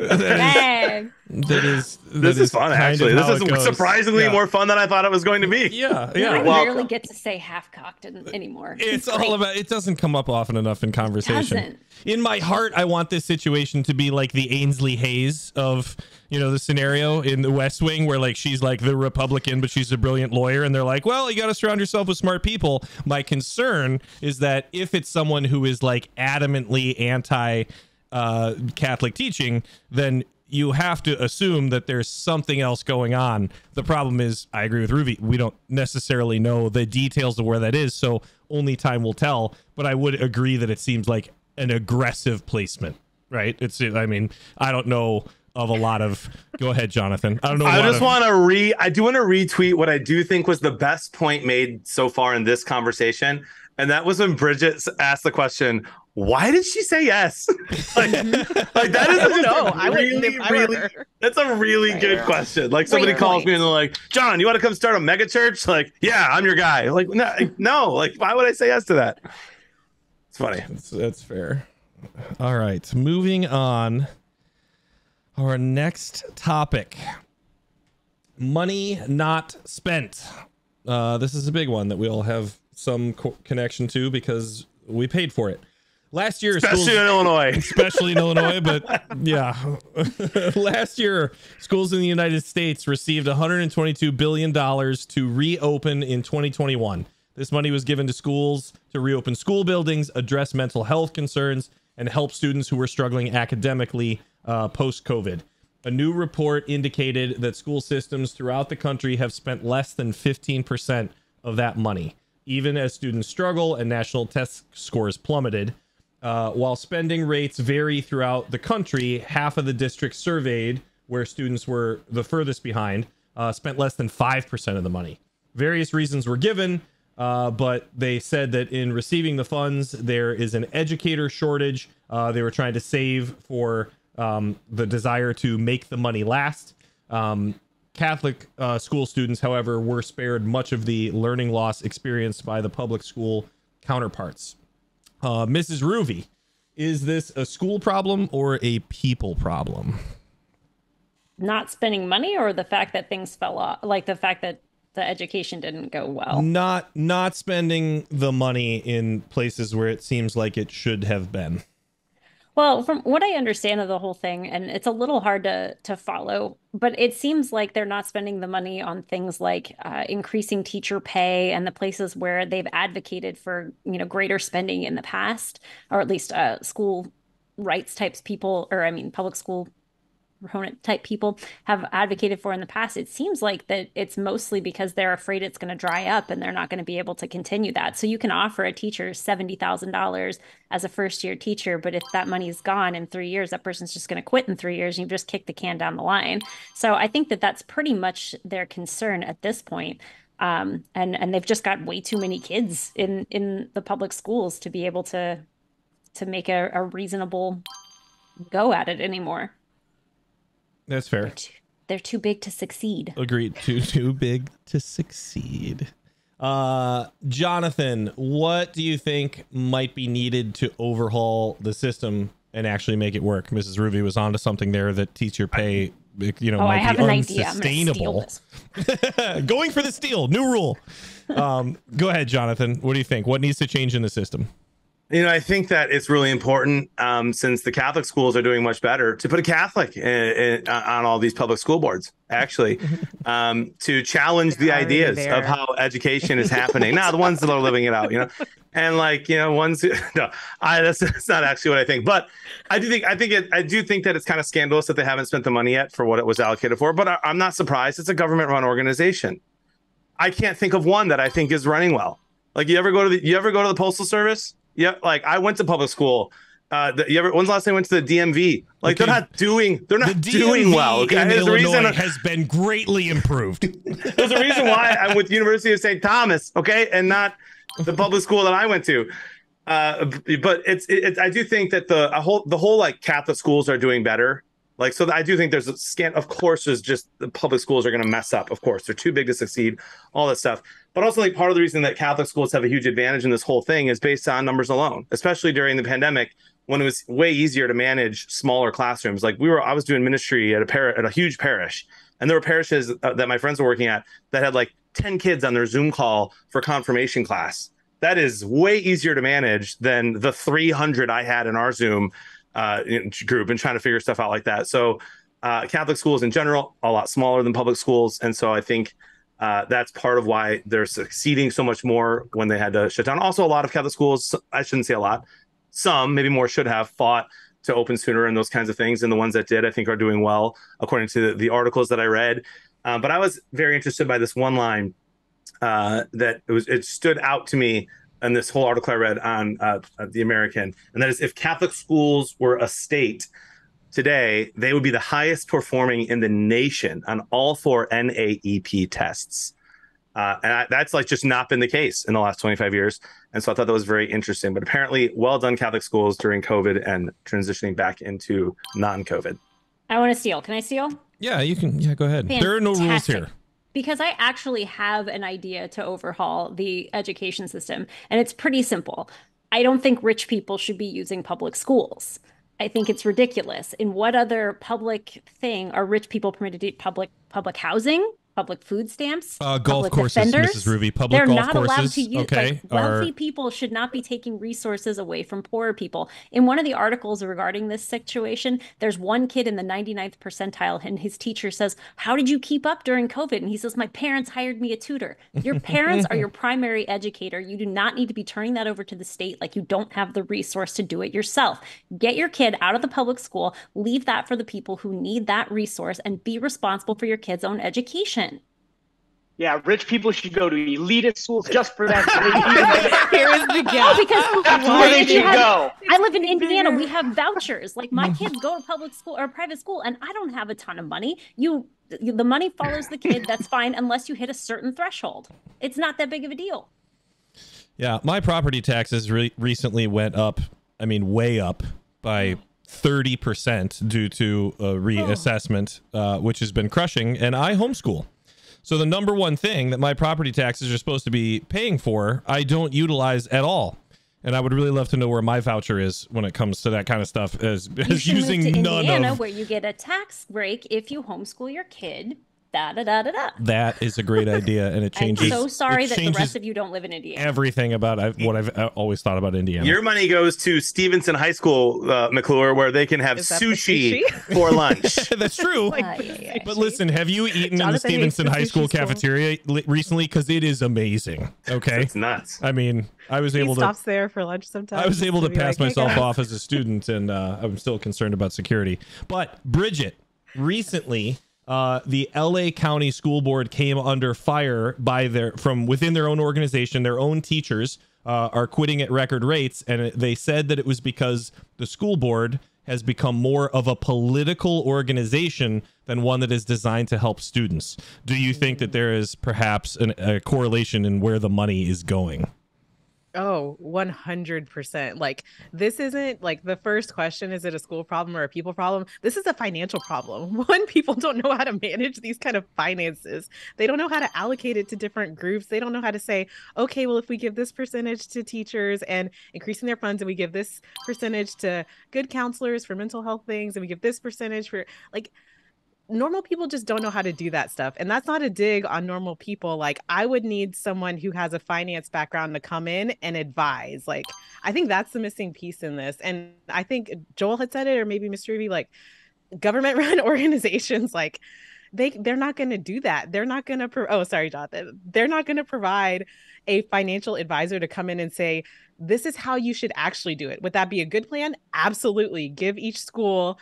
This is fun, actually. This is surprisingly more fun than I thought it was going to be. Yeah. I rarely get to say half cocked anymore. It's all about, it doesn't come up often enough in conversation. In my heart, I want this situation to be like the Ainsley Hayes of, the scenario in the West Wing where like she's like the Republican, but she's a brilliant lawyer. And they're like, well, you got to surround yourself with smart people. My concern is that if it's someone who is like adamantly anti Catholic teaching, then you have to assume that there's something else going on. The problem is, I agree with Ruby, we don't necessarily know the details of where that is, so only time will tell. But I would agree that it seems like an aggressive placement, right? I don't know of a lot of. Go ahead, Jonathan. I don't know. I do want to retweet what I do think was the best point made so far in this conversation, and that was when Bridget asked the question, why did she say yes? like that is that's a really good question. Like somebody calls me and they're like, John, you want to come start a mega church? Like, yeah, I'm your guy. Like, no, like, why would I say yes to that? It's funny. That's fair. All right, moving on. Our next topic, money not spent. This is a big one that we all have some connection to because we paid for it. Last year, especially in Illinois, but yeah. Last year, schools in the United States received $122 billion to reopen in 2021. This money was given to schools to reopen school buildings, address mental health concerns, and help students who were struggling academically post-COVID. A new report indicated that school systems throughout the country have spent less than 15% of that money, even as students struggle and national test scores plummeted. While spending rates vary throughout the country, half of the districts surveyed, where students were the furthest behind, spent less than 5% of the money. Various reasons were given, but they said that in receiving the funds, there is an educator shortage. They were trying to save for the desire to make the money last. Catholic school students, however, were spared much of the learning loss experienced by the public school counterparts. Mrs. Ruby, is this a school problem or a people problem? Not spending money, or the fact that things fell off, like the fact that the education didn't go well? Not spending the money in places where it seems like it should have been. Well, from what I understand of the whole thing, and it's a little hard to follow, but it seems like they're not spending the money on things like increasing teacher pay and the places where they've advocated for, greater spending in the past, or at least school rights types people, public school proponent type people have advocated for in the past. It seems like that it's mostly because they're afraid it's going to dry up and they're not going to be able to continue that. So you can offer a teacher $70,000 as a first year teacher, but if that money is gone in 3 years, that person's just going to quit in 3 years and you've just kicked the can down the line. So I think that that's pretty much their concern at this point. And they've just got way too many kids in the public schools to be able to make a reasonable go at it anymore. That's fair. They're too big to succeed. Agreed. Too big to succeed. Jonathan, what do you think might be needed to overhaul the system and actually make it work? Mrs. Ruby was onto something there that teacher pay, might be unsustainable. Going for the steal. New rule. Go ahead, Jonathan. What do you think? What needs to change in the system? I think that it's really important, since the Catholic schools are doing much better, to put a Catholic on all these public school boards, actually, to challenge the ideas of how education is happening. Now, the ones that are living it out, and ones. That's not actually what I think. But I do think that it's kind of scandalous that they haven't spent the money yet for what it was allocated for. But I'm not surprised. It's a government-run organization. I can't think of one that I think is running well. Like, you ever go to the Postal Service? Yeah, like I went to public school. When's the last time I went to the DMV? Like, okay. They're not doing well. Okay? There's Illinois has been greatly improved. There's a reason why I'm with University of St. Thomas, okay, and not the public school that I went to. But I do think that the whole like Catholic schools are doing better. Like, so I do think there's of course, there's just the public schools are going to mess up. Of course, they're too big to succeed, all that stuff. But also, like, part of the reason that Catholic schools have a huge advantage in this whole thing is based on numbers alone, especially during the pandemic when it was way easier to manage smaller classrooms. Like I was doing ministry at a huge parish, and there were parishes that my friends were working at that had like 10 kids on their Zoom call for confirmation class. That is way easier to manage than the 300 I had in our Zoom group and trying to figure stuff out like that. So Catholic schools in general, a lot smaller than public schools. And so I think that's part of why they're succeeding so much more when they had to shut down. Also, a lot of Catholic schools, I shouldn't say a lot, some, maybe more, should have fought to open sooner and those kinds of things. And the ones that did, I think, are doing well, according to the articles that I read. But I was very interested by this one line that it stood out to me in this whole article I read on The American. And that is, if Catholic schools were a state today, they would be the highest performing in the nation on all 4 NAEP tests. That's like just not been the case in the last 25 years. And so I thought that was very interesting. But apparently, well done, Catholic schools, during COVID and transitioning back into non-COVID. I want to steal. Can I steal? Yeah, you can. Yeah, go ahead. Fantastic. There are no rules here. Because I actually have an idea to overhaul the education system, and it's pretty simple. I don't think rich people should be using public schools. I think it's ridiculous. In what other public thing are rich people permitted to do? Public housing? Public food stamps, golf courses, defenders? Mrs. Ruby. Public They're golf not courses. allowed to use. Okay, wealthy people should not be taking resources away from poorer people. In one of the articles regarding this situation, there's one kid in the 99th percentile, and his teacher says, "How did you keep up during COVID?" And he says, "My parents hired me a tutor." Your parents are your primary educator. You do not need to be turning that over to the state like you don't have the resource to do it yourself. Get your kid out of the public school, leave that for the people who need that resource, and be responsible for your kid's own education. Yeah, rich people should go to elitist schools just for that. Here is the gap. Because that's where they should go. I live in Indiana. We have vouchers. Like, my kids go to public school or private school, and I don't have a ton of money. The money follows the kid. That's fine, unless you hit a certain threshold. It's not that big of a deal. Yeah, my property taxes recently went up. I mean, way up by 30% due to a reassessment, which has been crushing. And I homeschool. So the number one thing that my property taxes are supposed to be paying for, I don't utilize at all. And I would really love to know where my voucher is when it comes to that kind of stuff, as using move to none Indiana, of. Where you get a tax break if you homeschool your kid. That is a great idea, and it changes. I'm so sorry that the rest of you don't live in Indiana. Everything about what I've always thought about Indiana. Your money goes to Stevenson High School, McClure, where they can have sushi for lunch. That's true. But listen, have you eaten in the Stevenson High School cafeteria recently? Because it is amazing. Okay, it's nuts. I mean, I was able to stops there for lunch sometimes. I was able to pass myself off as a student, and I'm still concerned about security. But Bridget, recently, the LA County School Board came under fire from within their own organization. Their own teachers are quitting at record rates, and they said that it was because the school board has become more of a political organization than one that is designed to help students. Do you think that there is perhaps a correlation in where the money is going? Oh, 100%. Like, this isn't like the first question, is it a school problem or a people problem? This is a financial problem. One, people don't know how to manage these kind of finances. They don't know how to allocate it to different groups. They don't know how to say, okay, well, if we give this percentage to teachers and increasing their funds, and we give this percentage to good counselors for mental health things, and we give this percentage for, like, normal people just don't know how to do that stuff. And that's not a dig on normal people. Like, I would need someone who has a finance background to come in and advise. Like, I think that's the missing piece in this. And I think Joel had said it, or maybe Mr. Ruby, like, government run organizations, like, they're not going to do that. They're not going to, sorry, Jonathan. They're not going to provide a financial advisor to come in and say, this is how you should actually do it. Would that be a good plan? Absolutely. Give each school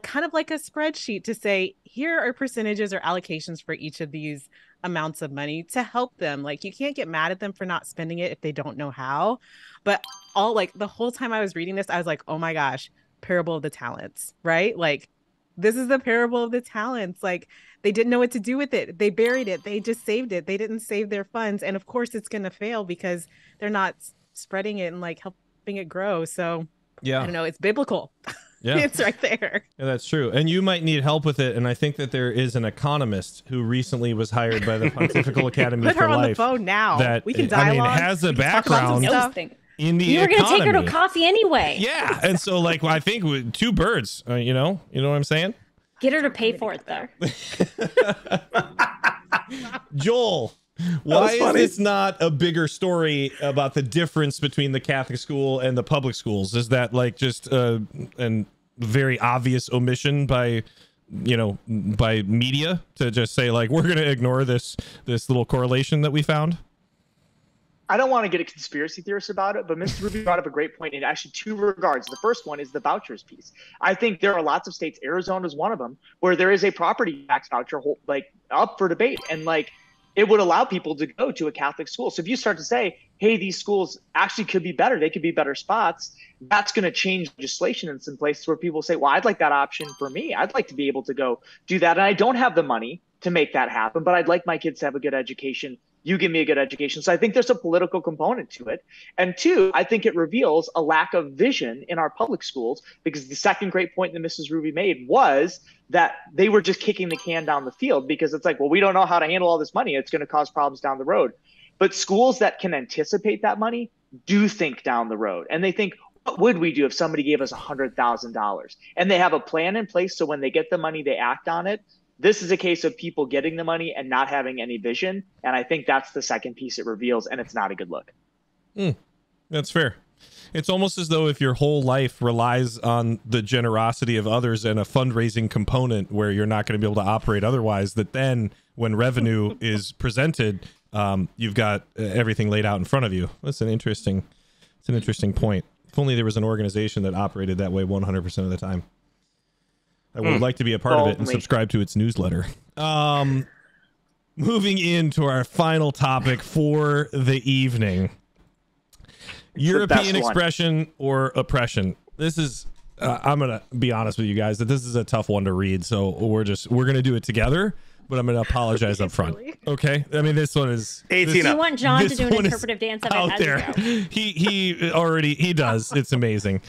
kind of like a spreadsheet to say, here are percentages or allocations for each of these amounts of money to help them. Like, you can't get mad at them for not spending it if they don't know how. But the whole time I was reading this, I was like, oh my gosh, parable of the talents, right? Like, this is the parable of the talents. Like, they didn't know what to do with it. They buried it. They just saved it. They didn't save their funds. And of course it's going to fail because they're not spreading it and like helping it grow. So yeah, I don't know. It's biblical. Yeah. It's right there. Yeah, that's true. And you might need help with it. And I think that there is an economist who recently was hired by the Pontifical Academy Put for her on the Life phone now. that, We can dialogue. has a We can talk about some background stuff. in the You were going to take her to economy. coffee anyway. Yeah. And so, like, I think with two birds, you know what I'm saying? Get her to pay for it, though. Joel, why is this not a bigger story about the difference between the Catholic school and the public schools? Is that like just an very obvious omission by media to just say like we're going to ignore this little correlation that we found? I don't want to get a conspiracy theorist about it, but Mr. Ruby brought up a great point in actually two regards. The first one is the vouchers piece. I think there are lots of states, Arizona is one of them, where there is a property tax voucher like up for debate, and like it would allow people to go to a Catholic school. So if you start to say, hey, these schools actually could be better, they could be better spots, that's going to change legislation in some places where people say, well, I'd like that option for me. I'd like to be able to go do that. And I don't have the money to make that happen, but I'd like my kids to have a good education. You give me a good education. So I think there's a political component to it. And two, I think it reveals a lack of vision in our public schools, because the second great point that Mrs. Ruby made was that they were just kicking the can down the field, because it's like, well, we don't know how to handle all this money. It's going to cause problems down the road. But schools that can anticipate that money do think down the road. And they think, what would we do if somebody gave us $100,000? And they have a plan in place. So when they get the money, they act on it. This is a case of people getting the money and not having any vision. And I think that's the second piece it reveals, and it's not a good look. That's fair. It's almost as though if your whole life relies on the generosity of others and a fundraising component where you're not going to be able to operate otherwise, that then when revenue is presented, you've got everything laid out in front of you. That's an interesting point. If only there was an organization that operated that way 100% of the time. I would like to be a part of it and subscribe to its newsletter. Moving into our final topic for the evening. European expression or oppression. This is, I'm going to be honest with you guys, that this is a tough one to read. So we're going to do it together, but I'm going to apologize up front. Okay. I mean, this one is 18. Do you want John to do an interpretive dance of it out there? He does. It's amazing.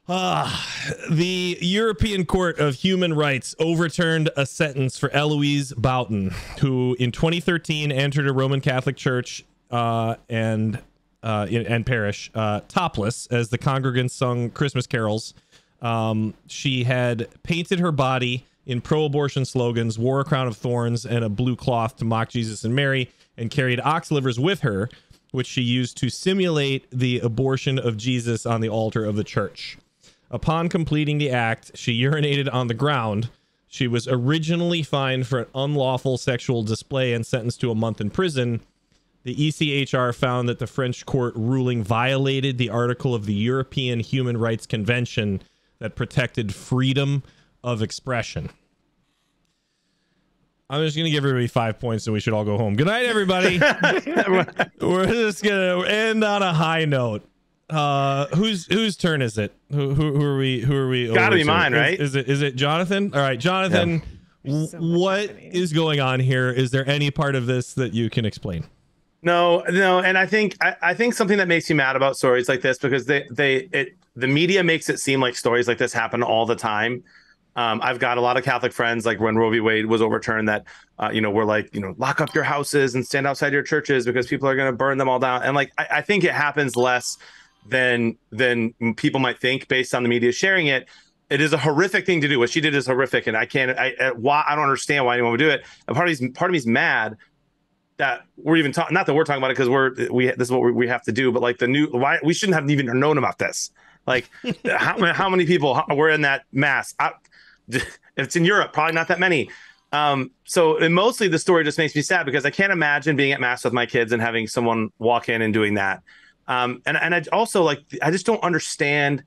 The European Court of Human Rights overturned a sentence for Eloise Boughton, who in 2013 entered a Roman Catholic church and parish topless as the congregants sung Christmas carols. She had painted her body in pro-abortion slogans, wore a crown of thorns and a blue cloth to mock Jesus and Mary, and carried ox livers with her, which she used to simulate the abortion of Jesus on the altar of the church. Upon completing the act, she urinated on the ground. She was originally fined for an unlawful sexual display and sentenced to a month in prison. The ECHR found that the French court ruling violated the article of the European Human Rights Convention that protected freedom of expression. I'm just going to give everybody 5 points and we should all go home. Good night, everybody. We're just going to end on a high note. Whose turn is it? Who are we? Gotta be mine, right? Is it Jonathan? All right, Jonathan. Yeah. What is going on here? Is there any part of this that you can explain? No, and I think something that makes me mad about stories like this, because the media makes it seem like stories like this happen all the time. I've got a lot of Catholic friends, like when Roe v. Wade was overturned, that we're like, lock up your houses and stand outside your churches because people are going to burn them all down. And like I think it happens less than people might think based on the media sharing it. It is a horrific thing to do. What she did is horrific, and I don't understand why anyone would do it. And part of me's mad that we're even talking. Not that we're talking about it because this is what we have to do. But like why we shouldn't have even known about this. Like how many people were in that mass? If it's in Europe, probably not that many. So mostly the story just makes me sad because I can't imagine being at mass with my kids and having someone walk in and doing that. And I also I just don't understand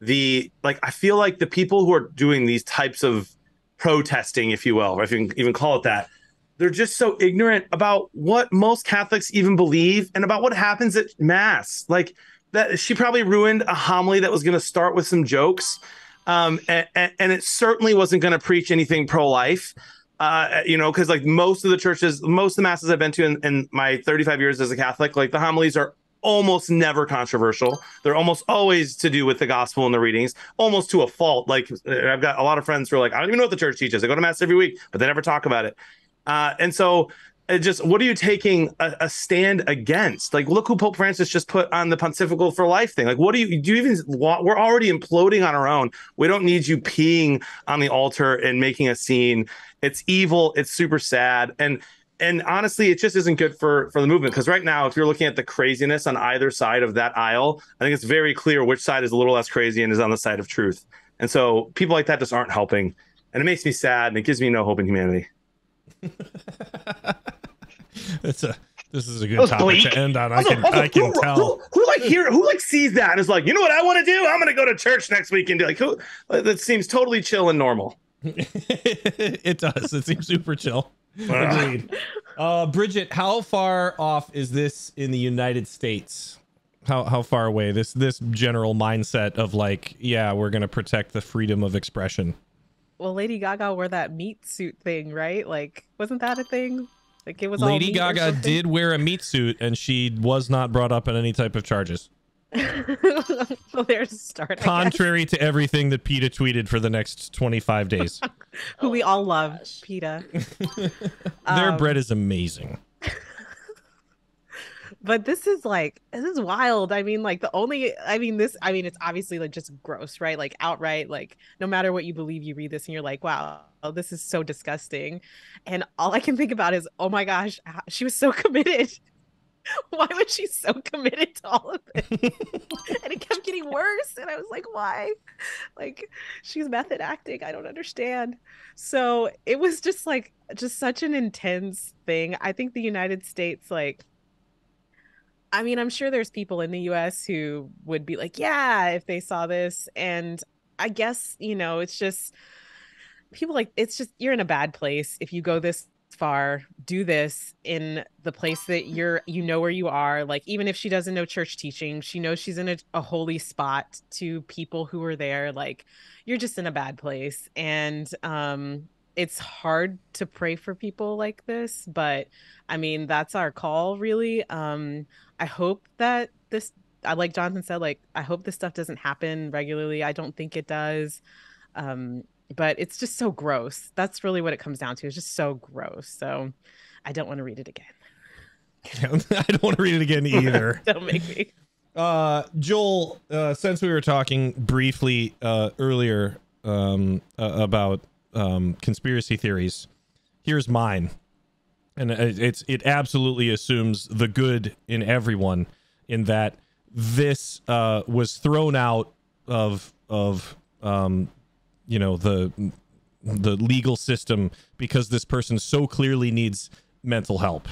I feel like the people who are doing these types of protesting, if you will, or if you can even call it that, they're just so ignorant about what most Catholics even believe and about what happens at mass. Like that, she probably ruined a homily that was going to start with some jokes. And it certainly wasn't going to preach anything pro-life, because most of the masses I've been to in my 35 years as a Catholic, like the homilies are almost never controversial. They're almost always to do with the gospel and the readings, almost to a fault. Like I've got a lot of friends who are like, I don't even know what the church teaches. They go to mass every week, but they never talk about it. And so what are you taking a stand against? Like, look who Pope Francis just put on the Pontifical for Life thing. Like, what do you even want? We're already imploding on our own. We don't need you peeing on the altar and making a scene. It's evil. It's super sad. And honestly, it just isn't good for the movement. Because right now, if you're looking at the craziness on either side of that aisle, I think it's very clear which side is a little less crazy and is on the side of truth. And so people like that just aren't helping. And it makes me sad, and it gives me no hope in humanity. This is a good topic to end on. I can tell. Who sees that and is like, you know what I want to do? I'm going to go to church next week and do that seems totally chill and normal. It does. It seems super chill. Agreed. Bridget, how far off is this in the United States? How far away this general mindset of like, yeah, we're going to protect the freedom of expression? Well, Lady Gaga wore that meat suit thing, right? Like, wasn't that a thing? Like, it was Lady Gaga did wear a meat suit, and she was not brought up on any type of charges. Well, there's a start. Contrary to everything that PETA tweeted for the next 25 days. Who we all love, PETA. Their bread is amazing. But this is wild. I mean, like it's obviously like just gross, right? Like outright, like no matter what you believe, you read this and you're like, wow, this is so disgusting. And all I can think about is, oh my gosh, she was so committed. Why was she so committed to all of this? And it kept getting worse. And I was like, why? Like, she's method acting. I don't understand. So it was just such an intense thing. I think the United States, I'm sure there's people in the US who would be like, yeah, if they saw this. And I guess, it's just people you're in a bad place if you go this far, do this in the place that where you are. Like, even if she doesn't know church teaching, she knows she's in a holy spot to people who are there. Like, you're just in a bad place. And it's hard to pray for people like this, but that's our call, really. I hope that like Jonathan said, I hope this stuff doesn't happen regularly. I don't think it does. But it's just so gross. That's really what it comes down to. It's just so gross. So I don't want to read it again. I don't want to read it again either. Don't make me. Joel, since we were talking briefly earlier about conspiracy theories, here's mine. And it absolutely assumes the good in everyone, in that this was thrown out of the legal system because this person so clearly needs mental help.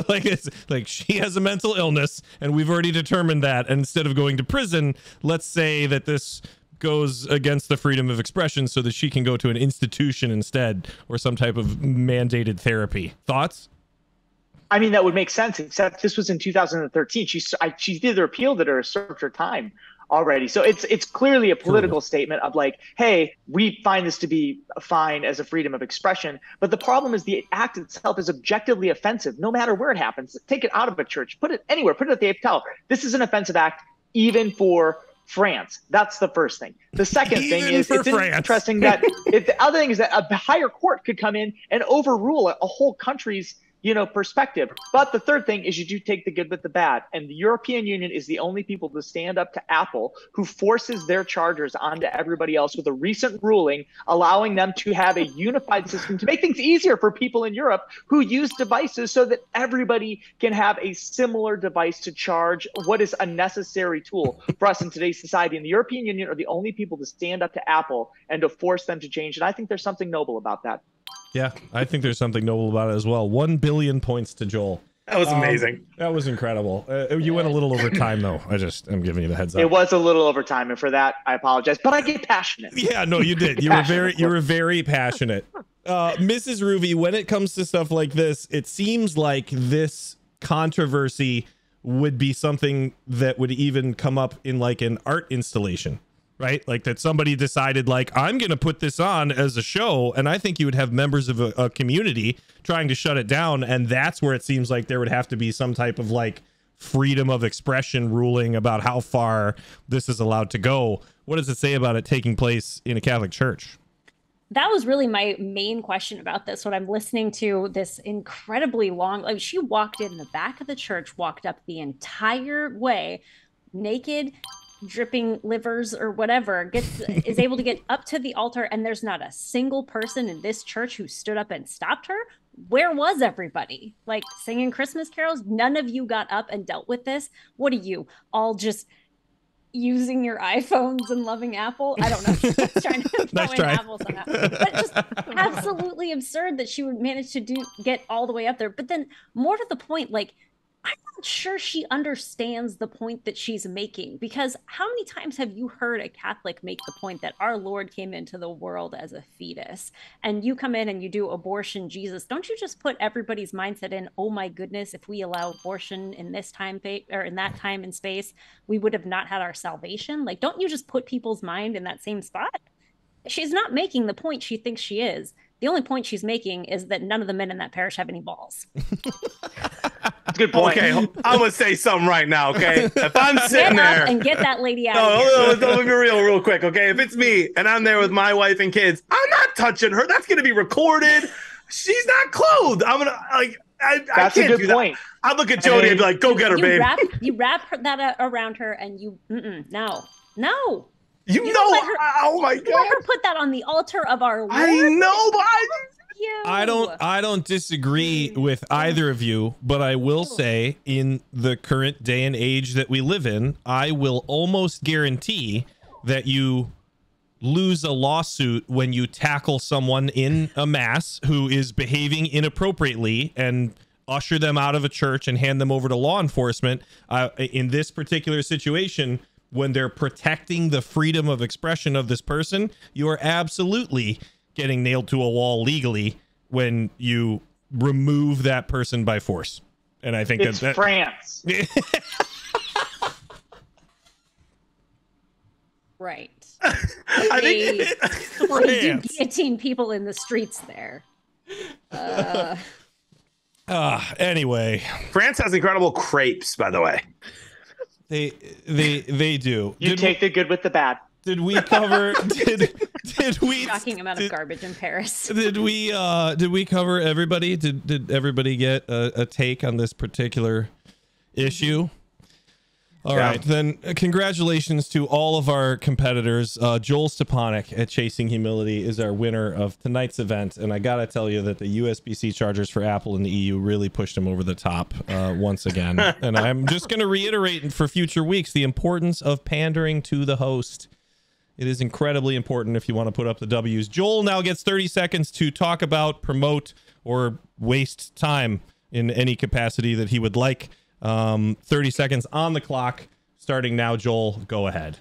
It's like she has a mental illness and we've already determined that. And instead of going to prison, let's say that this goes against the freedom of expression so that she can go to an institution instead, or some type of mandated therapy. Thoughts? That would make sense, except this was in 2013. She's either appealed it or served her time already. So it's clearly a political statement of like, hey, we find this to be fine as a freedom of expression. But the problem is the act itself is objectively offensive, no matter where it happens. Take it out of a church, put it anywhere, put it at the Eiffel Tower. This is an offensive act, even for France. That's the first thing. The second thing is it's interesting that the other thing is that a higher court could come in and overrule a whole country's perspective. But the third thing is you do take the good with the bad. And the European Union is the only people to stand up to Apple, who forces their chargers onto everybody else with a recent ruling allowing them to have a unified system to make things easier for people in Europe who use devices so that everybody can have a similar device to charge what is a necessary tool for us in today's society. And the European Union are the only people to stand up to Apple and to force them to change. And I think there's something noble about that. Yeah, I think there's something noble about it as well. 1 billion points to Joel. That was amazing. That was incredible. You went a little over time, though. I'm giving you the heads up. It was a little over time, and for that, I apologize. But I get passionate. Yeah, no, you did. You were very passionate. Mrs. Ruvi, when it comes to stuff like this, it seems like this controversy would be something that would even come up in like an art installation. Right? Like that somebody decided like, I'm going to put this on as a show. And I think you would have members of a community trying to shut it down. And that's where it seems like there would have to be some type of like freedom of expression ruling about how far this is allowed to go. What does it say about it taking place in a Catholic church? That was really my main question about this. When I'm listening to this incredibly long, like she walked in the back of the church, walked up the entire way, naked, dripping livers or whatever, is able to get up to the altar, and there's not a single person in this church who stood up and stopped her. Where was everybody? Like singing Christmas carols? None of you got up and dealt with this. What are you all just using your iPhones and loving Apple? I don't know. Trying to throw Nice in try. Apple somehow. But just absolutely absurd that she would manage to get all the way up there. But then more to the point, like, I'm not sure she understands the point that she's making, because how many times have you heard a Catholic make the point that our Lord came into the world as a fetus, and you come in and you do abortion, Jesus? Don't you just put everybody's mindset in, oh my goodness, if we allow abortion in this time or in that time and space, we would have not had our salvation? Like, don't you just put people's mind in that same spot? She's not making the point she thinks she is. The only point she's making is that none of the men in that parish have any balls. That's a good point. Okay, I'm gonna say something right now. Okay, if I'm sitting there and get that lady out. No, let me be real quick. Okay, if it's me and I'm there with my wife and kids, I'm not touching her. That's gonna be recorded. She's not clothed. I'm gonna like. I That's can't a good do point. That. I'd look at Jody and be like, "Go get her, babe." You wrap that around her, and you no. You know, oh my God! Let her put that on the altar of our Lord. I know, but I don't disagree with either of you, but I will say, in the current day and age that we live in, I will almost guarantee that you lose a lawsuit when you tackle someone in a mass who is behaving inappropriately and usher them out of a church and hand them over to law enforcement. In this particular situation, when they're protecting the freedom of expression of this person, you are absolutely getting nailed to a wall legally when you remove that person by force. And I think it's France. Right. I think they do guillotine people in the streets there. Anyway, France has incredible crepes, by the way. They do. You take the good with the bad. Did we cover? did we? Shocking amount of garbage in Paris. Did we cover everybody? Did everybody get a take on this particular issue? All right, then congratulations to all of our competitors. Joel Stepanek at Chasing Humility is our winner of tonight's event, and I gotta tell you that the USB-C chargers for Apple in the EU really pushed him over the top once again. And I'm just gonna reiterate for future weeks the importance of pandering to the host. It is incredibly important if you want to put up the W's. Joel now gets 30 seconds to talk about, promote, or waste time in any capacity that he would like. 30 seconds on the clock starting now. Joel, go ahead.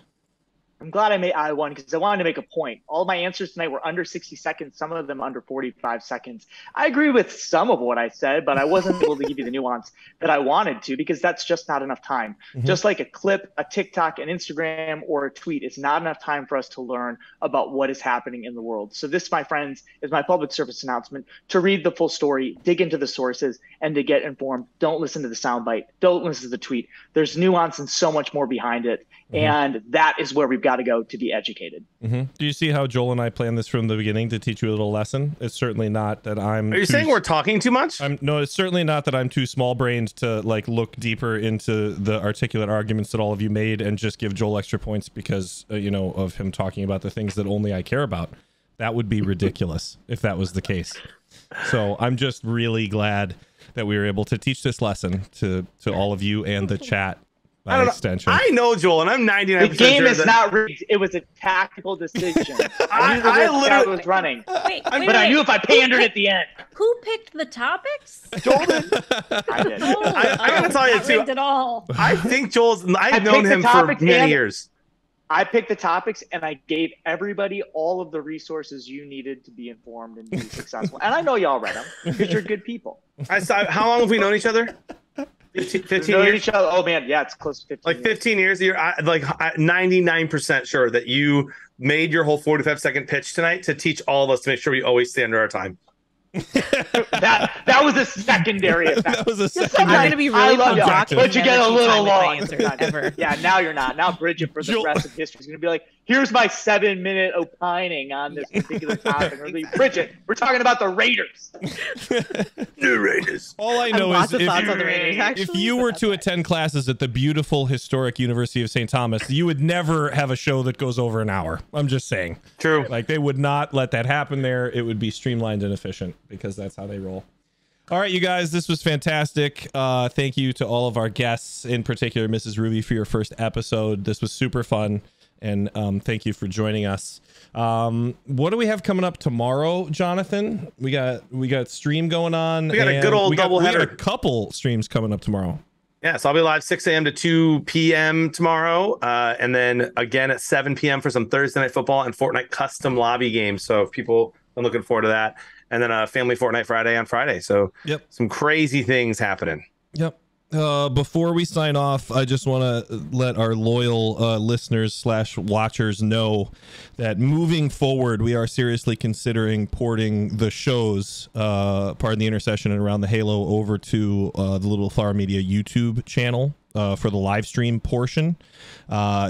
I'm glad I won because I wanted to make a point. All my answers tonight were under 60 seconds, some of them under 45 seconds. I agree with some of what I said, but I wasn't able to give you the nuance that I wanted to because that's just not enough time. Just like a clip, a TikTok, an Instagram, or a tweet, it's not enough time for us to learn about what is happening in the world. So this, my friends, is my public service announcement to read the full story, dig into the sources, and to get informed. Don't listen to the soundbite. Don't listen to the tweet. There's nuance and so much more behind it. And that is where we've got to go to be educated. Do you see how Joel and I planned this from the beginning to teach you a little lesson? It's certainly not that I'm... Are you saying we're talking too much? No, it's certainly not that I'm too small-brained to like look deeper into the articulate arguments that all of you made and just give Joel extra points because, you know, of him talking about the things that only I care about. That would be ridiculous if that was the case. So I'm just really glad that we were able to teach this lesson to all of you and the chat. Extension. I know, Joel, and I'm 99%. The game sure is not rigged. It was a tactical decision. I literally was running, Wait, I knew if I pandered at the end. Who picked the topics? Joel did. I did. I gotta tell you too. At all. I think I've known him for many years. I picked the topics and I gave everybody all of the resources you needed to be informed and be successful. And I know y'all read them because you're good people. How long have we known each other? 15 years? Each other. Oh man, yeah, it's close to 15 like 15 years. You're like 99% sure that you made your whole 45-second pitch tonight to teach all of us to make sure we always stay under our time. that was a secondary effect. That was a I'm going to be really pumped, but you get a little long. Ever. Yeah, now you're not. Now Bridget, for the rest of history, is going to be like, here's my 7-minute opining on this particular topic. Bridget, we're talking about the Raiders. The Raiders. All I know is if you were to attend classes at the beautiful historic University of St. Thomas, you would never have a show that goes over an hour. I'm just saying. True. Like, they would not let that happen there. It would be streamlined and efficient because that's how they roll. All right, you guys, this was fantastic. Thank you to all of our guests, in particular, Mrs. Ruby, for your first episode. This was super fun. And thank you for joining us. What do we have coming up tomorrow, Jonathan? We got stream going on. We got a good old doubleheader. We got a couple streams coming up tomorrow. Yeah, so I'll be live 6 a.m. to 2 p.m. tomorrow, and then again at 7 p.m. for some Thursday Night Football and Fortnite custom lobby games. So if people are looking forward to that, and then a family Fortnite Friday on Friday. So some crazy things happening. Yep. Before we sign off, I just want to let our loyal listeners / watchers know that moving forward, we are seriously considering porting the shows, Pardon the Intercession and Around the Halo, over to the Little Flower Media YouTube channel for the live stream portion,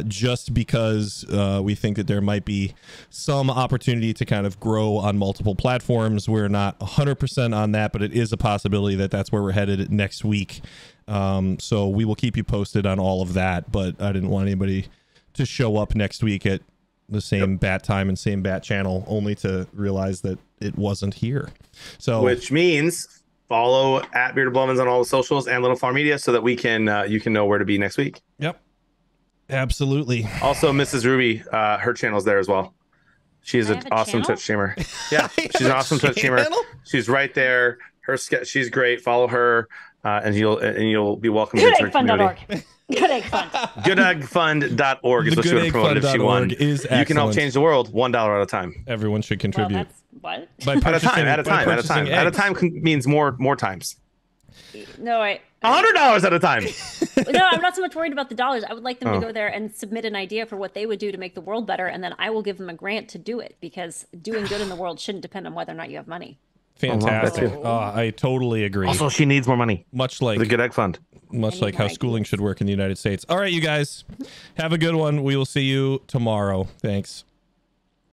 just because we think that there might be some opportunity to kind of grow on multiple platforms. We're not 100% on that, but it is a possibility that that's where we're headed next week. So we will keep you posted on all of that, but I didn't want anybody to show up next week at the same bat time and same bat channel only to realize that it wasn't here. So, which means follow at Bearded Blevins on all the socials and Little Farm Media so that we can you can know where to be next week. Yep, absolutely. Also, Mrs. Ruby, her channel's there as well. She's an awesome Twitch streamer. Yeah, she's an awesome Twitch streamer. She's right there. She's great. Follow her. And you'll be welcome to the community. Good Egg Fund. Goodeggfund.org is what she would have promoted if she won. You can help change the world $1 at a time. Everyone should contribute. Well, what? By at a time means more times. No, $100 at a time. No, I'm not so much worried about the dollars. I would like them to go there and submit an idea for what they would do to make the world better, and then I will give them a grant to do it, because doing good in the world shouldn't depend on whether or not you have money. Fantastic. I totally agree. Also, she needs more money. Much like the Good Egg Fund. Much like how schooling should work in the United States. All right, you guys, have a good one. We will see you tomorrow. Thanks.